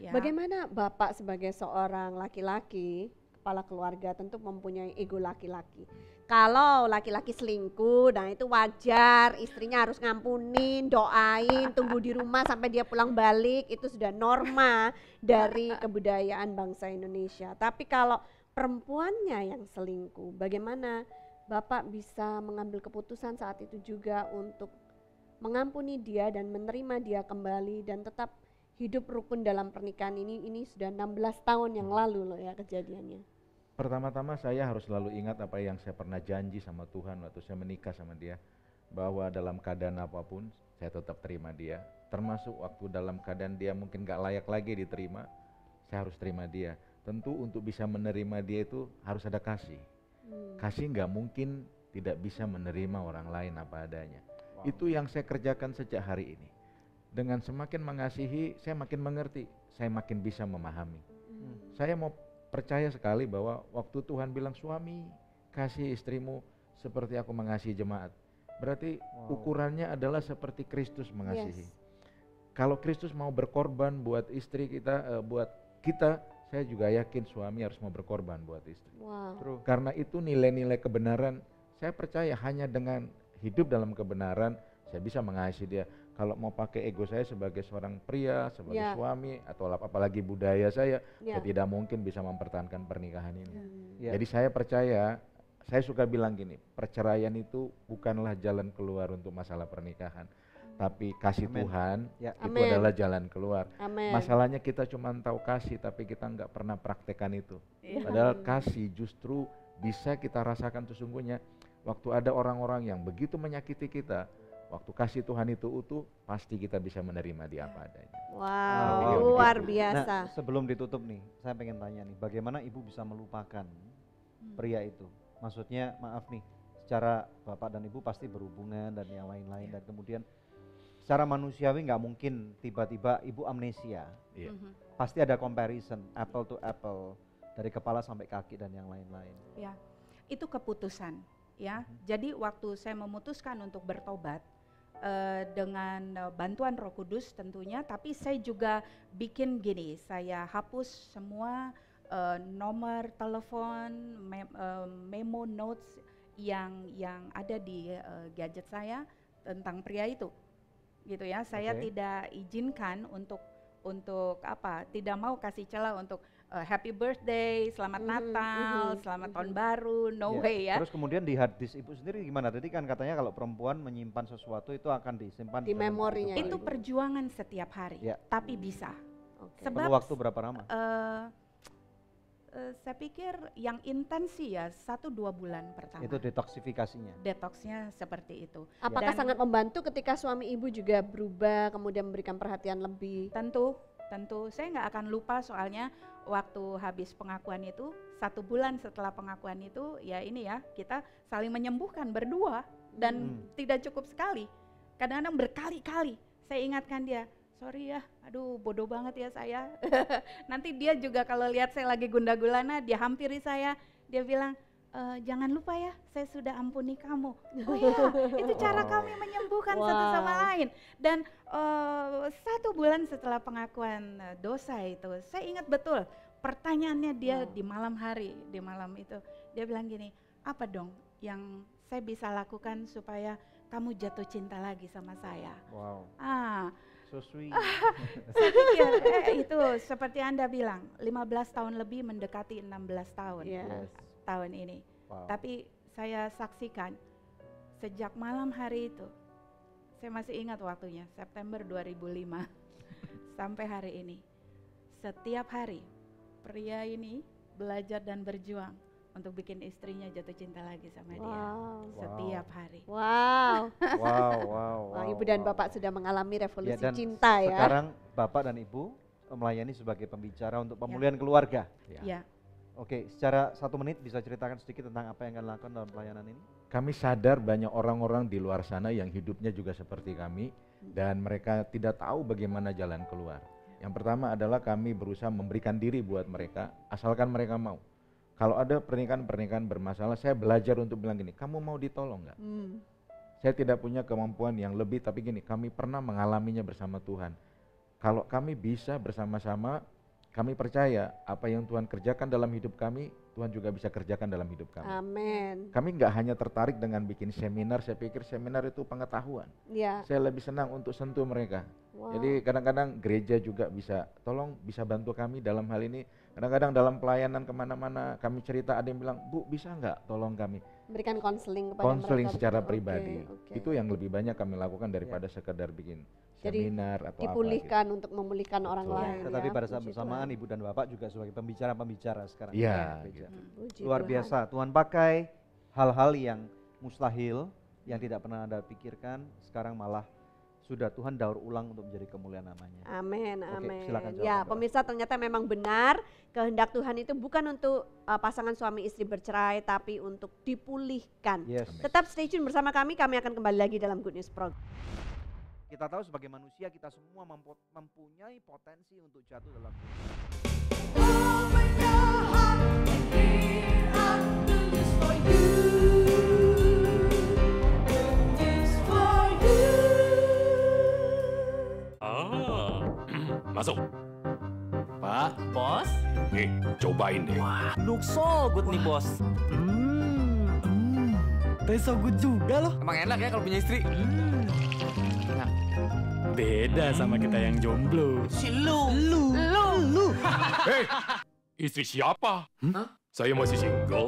Ya. Bagaimana Bapak sebagai seorang laki-laki, kepala keluarga tentu mempunyai ego laki-laki. Kalau laki-laki selingkuh, nah itu wajar, istrinya harus ngampunin, doain, tunggu di rumah sampai dia pulang balik, itu sudah norma dari kebudayaan bangsa Indonesia. Tapi kalau perempuannya yang selingkuh, bagaimana Bapak bisa mengambil keputusan saat itu juga untuk mengampuni dia dan menerima dia kembali dan tetap hidup rukun dalam pernikahan ini sudah 16 tahun yang lalu loh ya kejadiannya. Pertama-tama saya harus selalu ingat apa yang saya pernah janji sama Tuhan waktu saya menikah sama dia, bahwa dalam keadaan apapun saya tetap terima dia, termasuk waktu dalam keadaan dia mungkin gak layak lagi diterima, saya harus terima dia. Tentu untuk bisa menerima dia itu harus ada kasih. Kasih gak mungkin tidak bisa menerima orang lain apa adanya. Itu yang saya kerjakan sejak hari ini. Dengan semakin mengasihi, saya makin mengerti, saya makin bisa memahami. Saya mau percaya sekali bahwa waktu Tuhan bilang, suami kasih istrimu seperti aku mengasihi jemaat, berarti ukurannya adalah seperti Kristus mengasihi. Kalau Kristus mau berkorban buat istri kita, buat kita, saya juga yakin suami harus mau berkorban buat istri. Wow. Karena itu nilai-nilai kebenaran, saya percaya hanya dengan hidup dalam kebenaran, saya bisa mengasihi dia. Kalau mau pakai ego saya sebagai seorang pria, sebagai suami, atau apalagi budaya saya tidak mungkin bisa mempertahankan pernikahan ini. Jadi saya percaya, saya suka bilang gini, perceraian itu bukanlah jalan keluar untuk masalah pernikahan. Tapi kasih Tuhan itu adalah jalan keluar. Masalahnya kita cuma tahu kasih tapi kita nggak pernah praktekkan itu. Padahal kasih justru bisa kita rasakan sesungguhnya waktu ada orang-orang yang begitu menyakiti kita, waktu kasih Tuhan itu utuh, pasti kita bisa menerima dia apa adanya. Wow, luar biasa. Nah, sebelum ditutup nih, saya pengen tanya nih, bagaimana ibu bisa melupakan pria itu? Maksudnya maaf nih, secara bapak dan ibu pasti berhubungan dan yang lain-lain dan kemudian secara manusiawi nggak mungkin tiba-tiba ibu amnesia. Pasti ada comparison, apple to apple, dari kepala sampai kaki dan yang lain-lain. Ya, itu keputusan ya. Jadi waktu saya memutuskan untuk bertobat dengan bantuan Roh Kudus tentunya, tapi saya juga bikin gini, saya hapus semua nomor telepon, memo notes yang ada di gadget saya tentang pria itu. Gitu ya, saya tidak izinkan untuk tidak mau kasih celah untuk happy birthday, selamat Natal, selamat tahun baru, no way ya. Terus kemudian di hard disk ibu sendiri gimana? Tadi kan katanya kalau perempuan menyimpan sesuatu itu akan disimpan di memorinya. Itu perjuangan setiap hari, tapi bisa. Sebab perlu waktu berapa lama? Saya pikir yang intens sih ya 1-2 bulan pertama. Itu detoksifikasinya. Detoksnya seperti itu. Apakah sangat membantu ketika suami ibu juga berubah kemudian memberikan perhatian lebih? Tentu. Saya nggak akan lupa soalnya waktu habis pengakuan itu 1 bulan setelah pengakuan itu ya ini ya kita saling menyembuhkan berdua dan tidak cukup sekali. Kadang-kadang berkali-kali saya ingatkan dia. Sorry ya, aduh bodoh banget ya saya. Nanti dia juga kalau lihat saya lagi gundah-gulana, dia hampiri saya, dia bilang, jangan lupa ya, saya sudah ampuni kamu. Oh ya, itu cara kami menyembuhkan satu sama lain. Dan 1 bulan setelah pengakuan dosa itu, saya ingat betul pertanyaannya dia di malam hari, di malam itu. Dia bilang gini, apa dong yang saya bisa lakukan supaya kamu jatuh cinta lagi sama saya? Wow. So sweet. Saya pikir itu seperti Anda bilang 15 tahun lebih mendekati 16 tahun tahun ini. Tapi saya saksikan sejak malam hari itu, saya masih ingat waktunya September 2005 sampai hari ini. Setiap hari pria ini belajar dan berjuang untuk bikin istrinya jatuh cinta lagi sama dia setiap hari. Wow. Wow. Ibu dan bapak sudah mengalami revolusi cinta ya. Sekarang bapak dan ibu melayani sebagai pembicara untuk pemulihan keluarga. Ya. Oke, secara 1 menit bisa ceritakan sedikit tentang apa yang akan dilakukan dalam pelayanan ini? Kami sadar banyak orang-orang di luar sana yang hidupnya juga seperti kami dan mereka tidak tahu bagaimana jalan keluar. Yang pertama adalah kami berusaha memberikan diri buat mereka asalkan mereka mau. Kalau ada pernikahan bermasalah, saya belajar untuk bilang gini, kamu mau ditolong nggak? Saya tidak punya kemampuan yang lebih, tapi gini, kami pernah mengalaminya bersama Tuhan. Kalau kami bisa bersama-sama, kami percaya apa yang Tuhan kerjakan dalam hidup kami, Tuhan juga bisa kerjakan dalam hidup kami. Amin. Kami nggak hanya tertarik dengan bikin seminar, saya pikir seminar itu pengetahuan. Saya lebih senang untuk sentuh mereka. Jadi kadang-kadang gereja juga bisa, tolong bisa bantu kami dalam hal ini. Kadang-kadang dalam pelayanan kemana-mana kami cerita, ada yang bilang, Bu bisa nggak tolong kami? Berikan konseling kepada konseling mereka. secara pribadi. Itu yang lebih banyak kami lakukan daripada sekedar bikin seminar atau dipulihkan apa gitu. untuk memulihkan orang lain. Tetapi pada saat bersamaan ibu dan bapak juga sebagai pembicara sekarang. Gitu. Luar biasa, Tuhan pakai hal-hal yang mustahil, yang tidak pernah Anda pikirkan, sekarang malah sudah Tuhan daur ulang untuk menjadi kemuliaan namanya. Amin. Silakan Ya, pemirsa, ternyata memang benar kehendak Tuhan itu bukan untuk pasangan suami istri bercerai, tapi untuk dipulihkan. Tetap stay tune bersama kami akan kembali lagi dalam Good News Program. Kita tahu sebagai manusia kita semua mempunyai potensi untuk jatuh dalam masuk. Wah, bos. Nih, cobain deh. Wah, look so good nih, bos. Taste so good juga loh. Emang enak ya kalau punya istri? Nah, beda sama kita yang jomblo. Lu. Hei, istri siapa? Saya masih single.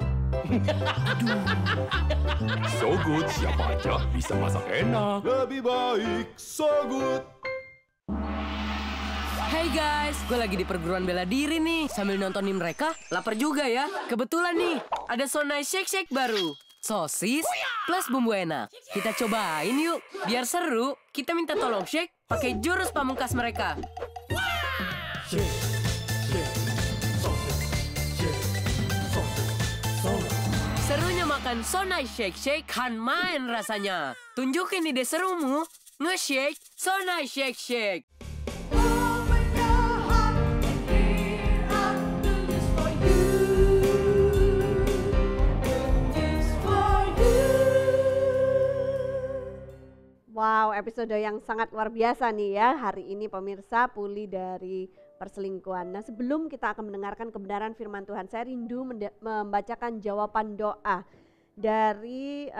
So good, siapa aja bisa masak enak. Lebih baik so good. Hey guys, gue lagi di perguruan bela diri nih. Sambil nontonin mereka, lapar juga ya. Kebetulan nih, ada So Nice Shake Shake baru. Sosis plus bumbu enak. Kita cobain yuk. Biar seru, kita minta tolong shake pakai jurus pamungkas mereka. Serunya makan So Nice Shake Shake kan main rasanya. Tunjukin ide serumu, nge-shake So Nice Shake Shake. Wow, episode yang sangat luar biasa nih ya hari ini pemirsa, pulih dari perselingkuhan. Nah, sebelum kita akan mendengarkan kebenaran firman Tuhan, saya rindu membacakan jawaban doa dari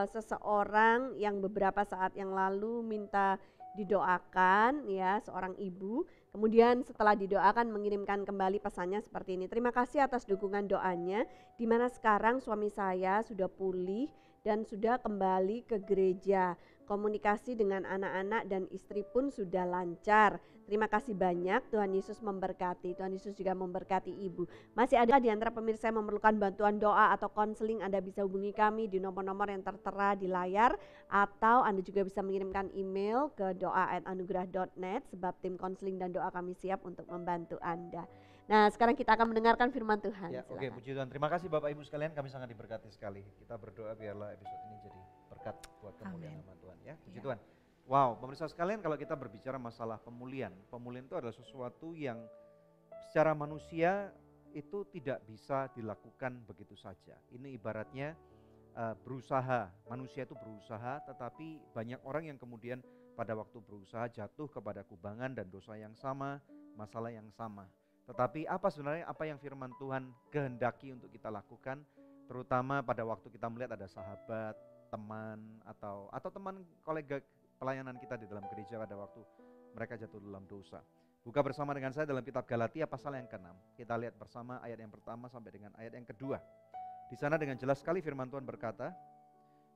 seseorang yang beberapa saat yang lalu minta didoakan ya, seorang ibu. Kemudian setelah didoakan mengirimkan kembali pesannya seperti ini. Terima kasih atas dukungan doanya, di mana sekarang suami saya sudah pulih dan sudah kembali ke gereja. Komunikasi dengan anak-anak dan istri pun sudah lancar. Terima kasih banyak, Tuhan Yesus memberkati. Tuhan Yesus juga memberkati ibu. Masih ada di antara pemirsa yang memerlukan bantuan doa atau konseling, Anda bisa hubungi kami di nomor-nomor yang tertera di layar. Atau Anda juga bisa mengirimkan email ke doa@anugerah.net, sebab tim konseling dan doa kami siap untuk membantu Anda. Nah, sekarang kita akan mendengarkan firman Tuhan. Ya, oke, puji Tuhan. Terima kasih Bapak Ibu sekalian, kami sangat diberkati sekali. Kita berdoa biarlah episode ini jadi berkat buat kemuliaan nama Tuhan ya. Puji Tuhan. Wow, pemirsa sekalian, kalau kita berbicara masalah pemulihan itu adalah sesuatu yang secara manusia itu tidak bisa dilakukan begitu saja. Ini ibaratnya berusaha, manusia itu berusaha, tetapi banyak orang yang kemudian pada waktu berusaha jatuh kepada kubangan dan dosa yang sama, masalah yang sama. Tetapi apa sebenarnya apa yang firman Tuhan kehendaki untuk kita lakukan, terutama pada waktu kita melihat ada sahabat, teman atau teman kolega pelayanan kita di dalam gereja pada waktu mereka jatuh dalam dosa. Buka bersama dengan saya dalam kitab Galatia pasal yang ke-6. Kita lihat bersama ayat yang pertama sampai dengan ayat yang kedua. Di sana dengan jelas sekali firman Tuhan berkata,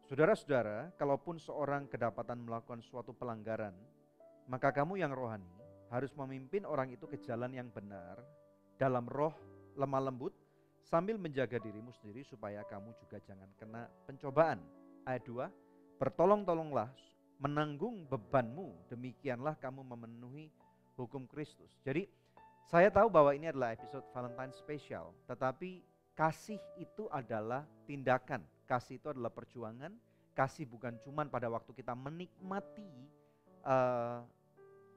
saudara-saudara, kalaupun seorang kedapatan melakukan suatu pelanggaran, maka kamu yang rohani harus memimpin orang itu ke jalan yang benar dalam roh lemah lembut sambil menjaga dirimu sendiri supaya kamu juga jangan kena pencobaan. Ayat 2, bertolong-tolonglah menanggung bebanmu, demikianlah kamu memenuhi hukum Kristus. Jadi saya tahu bahwa ini adalah episode Valentine spesial, tetapi kasih itu adalah tindakan, kasih itu adalah perjuangan, kasih bukan cuma pada waktu kita menikmati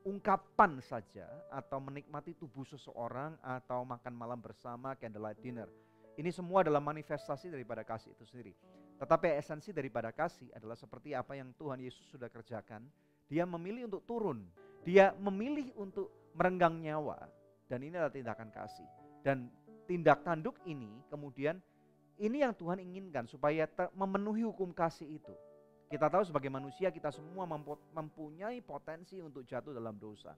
ungkapan saja atau menikmati tubuh seseorang atau makan malam bersama, candlelight dinner. Ini semua adalah manifestasi daripada kasih itu sendiri. Tetapi esensi daripada kasih adalah seperti apa yang Tuhan Yesus sudah kerjakan. Dia memilih untuk turun, dia memilih untuk merenggang nyawa, dan ini adalah tindakan kasih. Dan tindak tanduk ini kemudian ini yang Tuhan inginkan supaya memenuhi hukum kasih itu. Kita tahu sebagai manusia kita semua mempunyai potensi untuk jatuh dalam dosa.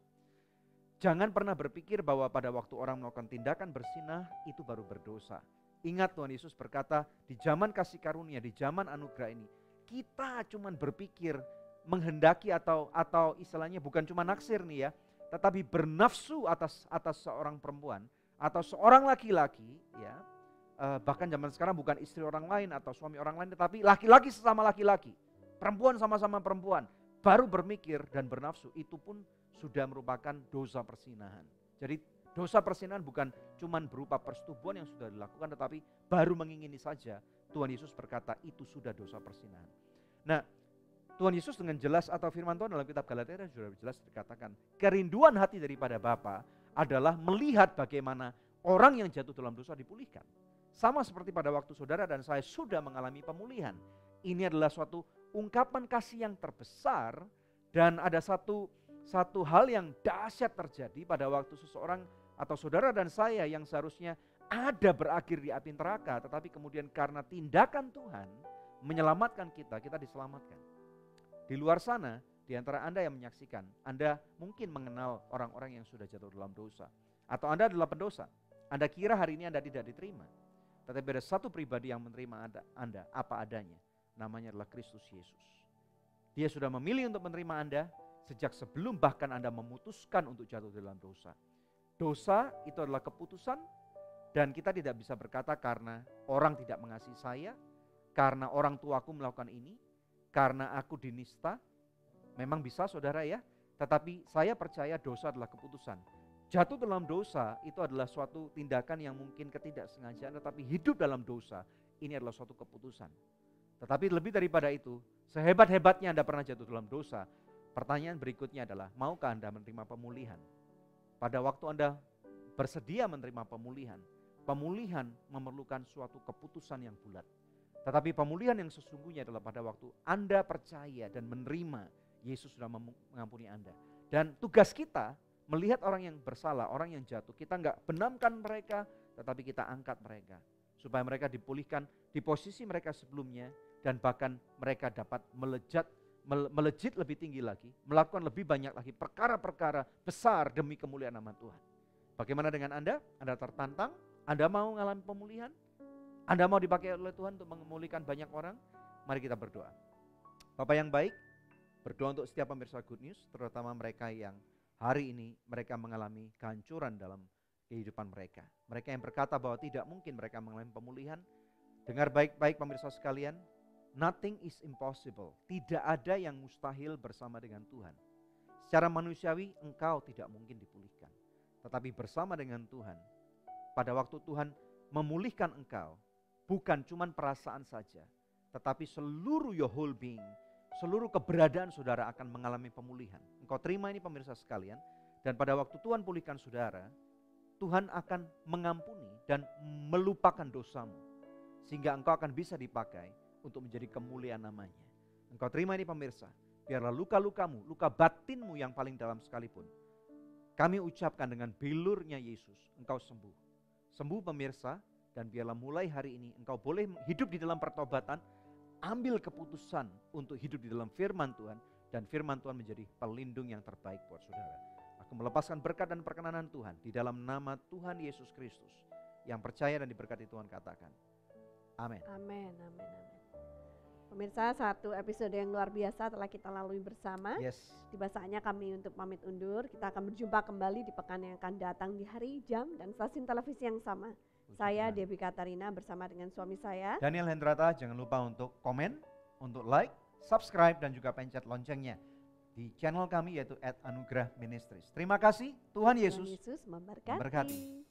Jangan pernah berpikir bahwa pada waktu orang melakukan tindakan bersinah itu baru berdosa. Ingat Tuhan Yesus berkata di zaman kasih karunia, di zaman anugerah ini, kita cuma berpikir menghendaki atau istilahnya bukan cuma naksir nih ya, tetapi bernafsu atas seorang perempuan atau seorang laki-laki ya. Bahkan zaman sekarang bukan istri orang lain atau suami orang lain, tetapi laki-laki sesama laki-laki. Perempuan sama-sama perempuan, baru bermikir dan bernafsu, itu pun sudah merupakan dosa persinahan. Jadi dosa persinahan bukan cuma berupa persetubuhan yang sudah dilakukan, tetapi baru mengingini saja. Tuhan Yesus berkata itu sudah dosa persinahan. Nah, Tuhan Yesus dengan jelas atau firman Tuhan dalam kitab Galatia sudah jelas dikatakan, kerinduan hati daripada Bapa adalah melihat bagaimana orang yang jatuh dalam dosa dipulihkan. Sama seperti pada waktu saudara dan saya sudah mengalami pemulihan. Ini adalah suatu ungkapan kasih yang terbesar, dan ada satu hal yang dahsyat terjadi pada waktu seseorang Atau saudara dan saya yang seharusnya ada berakhir di api neraka, tetapi kemudian karena tindakan Tuhan menyelamatkan kita, kita diselamatkan. Di luar sana, di antara Anda yang menyaksikan, Anda mungkin mengenal orang-orang yang sudah jatuh dalam dosa. Atau Anda adalah pendosa. Anda kira hari ini Anda tidak diterima. Tetapi ada satu pribadi yang menerima Anda apa adanya. Namanya adalah Kristus Yesus. Dia sudah memilih untuk menerima Anda sejak sebelum bahkan Anda memutuskan untuk jatuh dalam dosa. Dosa itu adalah keputusan, dan kita tidak bisa berkata karena orang tidak mengasihi saya, karena orang tuaku melakukan ini, karena aku dinista. Memang bisa saudara ya, tetapi saya percaya dosa adalah keputusan. Jatuh dalam dosa itu adalah suatu tindakan yang mungkin ketidaksengajaan, tetapi hidup dalam dosa ini adalah suatu keputusan. Tetapi lebih daripada itu, sehebat-hebatnya Anda pernah jatuh dalam dosa, pertanyaan berikutnya adalah, maukah Anda menerima pemulihan? Pada waktu Anda bersedia menerima pemulihan, pemulihan memerlukan suatu keputusan yang bulat. Tetapi pemulihan yang sesungguhnya adalah pada waktu Anda percaya dan menerima Yesus sudah mengampuni Anda. Dan tugas kita melihat orang yang bersalah, orang yang jatuh, kita enggak benamkan mereka, tetapi kita angkat mereka. Supaya mereka dipulihkan di posisi mereka sebelumnya, dan bahkan mereka dapat melejit lebih tinggi lagi, melakukan lebih banyak lagi perkara-perkara besar demi kemuliaan nama Tuhan. Bagaimana dengan Anda? Anda tertantang? Anda mau mengalami pemulihan? Anda mau dipakai oleh Tuhan untuk memulihkan banyak orang? Mari kita berdoa. Bapa yang baik, berdoa untuk setiap pemirsa Good News, terutama mereka yang hari ini mereka mengalami kehancuran dalam kehidupan mereka. Mereka yang berkata bahwa tidak mungkin mereka mengalami pemulihan. Dengar baik-baik pemirsa sekalian, nothing is impossible. Tidak ada yang mustahil bersama dengan Tuhan. Secara manusiawi engkau tidak mungkin dipulihkan. Tetapi bersama dengan Tuhan, pada waktu Tuhan memulihkan engkau, bukan cuma perasaan saja, tetapi seluruh your whole being, seluruh keberadaan saudara akan mengalami pemulihan. Engkau terima ini pemirsa sekalian, dan pada waktu Tuhan pulihkan saudara, Tuhan akan mengampuni dan melupakan dosamu, sehingga engkau akan bisa dipakai untuk menjadi kemuliaan namanya. Engkau terima ini pemirsa, biarlah luka-lukamu, luka batinmu yang paling dalam sekalipun, kami ucapkan dengan bilurnya Yesus, engkau sembuh. Sembuh pemirsa, dan biarlah mulai hari ini engkau boleh hidup di dalam pertobatan, ambil keputusan untuk hidup di dalam firman Tuhan, dan firman Tuhan menjadi pelindung yang terbaik buat saudara. Aku melepaskan berkat dan perkenanan Tuhan di dalam nama Tuhan Yesus Kristus. Yang percaya dan diberkati Tuhan katakan, amin. Amin, amin, amin. Pemirsa, satu episode yang luar biasa telah kita lalui bersama. Yes. Tiba saatnya kami untuk pamit undur. Kita akan berjumpa kembali di pekan yang akan datang di hari, jam, dan stasiun televisi yang sama. Saya Debbie Katarina bersama dengan suami saya Daniel Hendrata. Jangan lupa untuk komen, untuk like, subscribe, dan juga pencet loncengnya di channel kami yaitu @anugerah ministries. Terima kasih, Tuhan Yesus memberkati.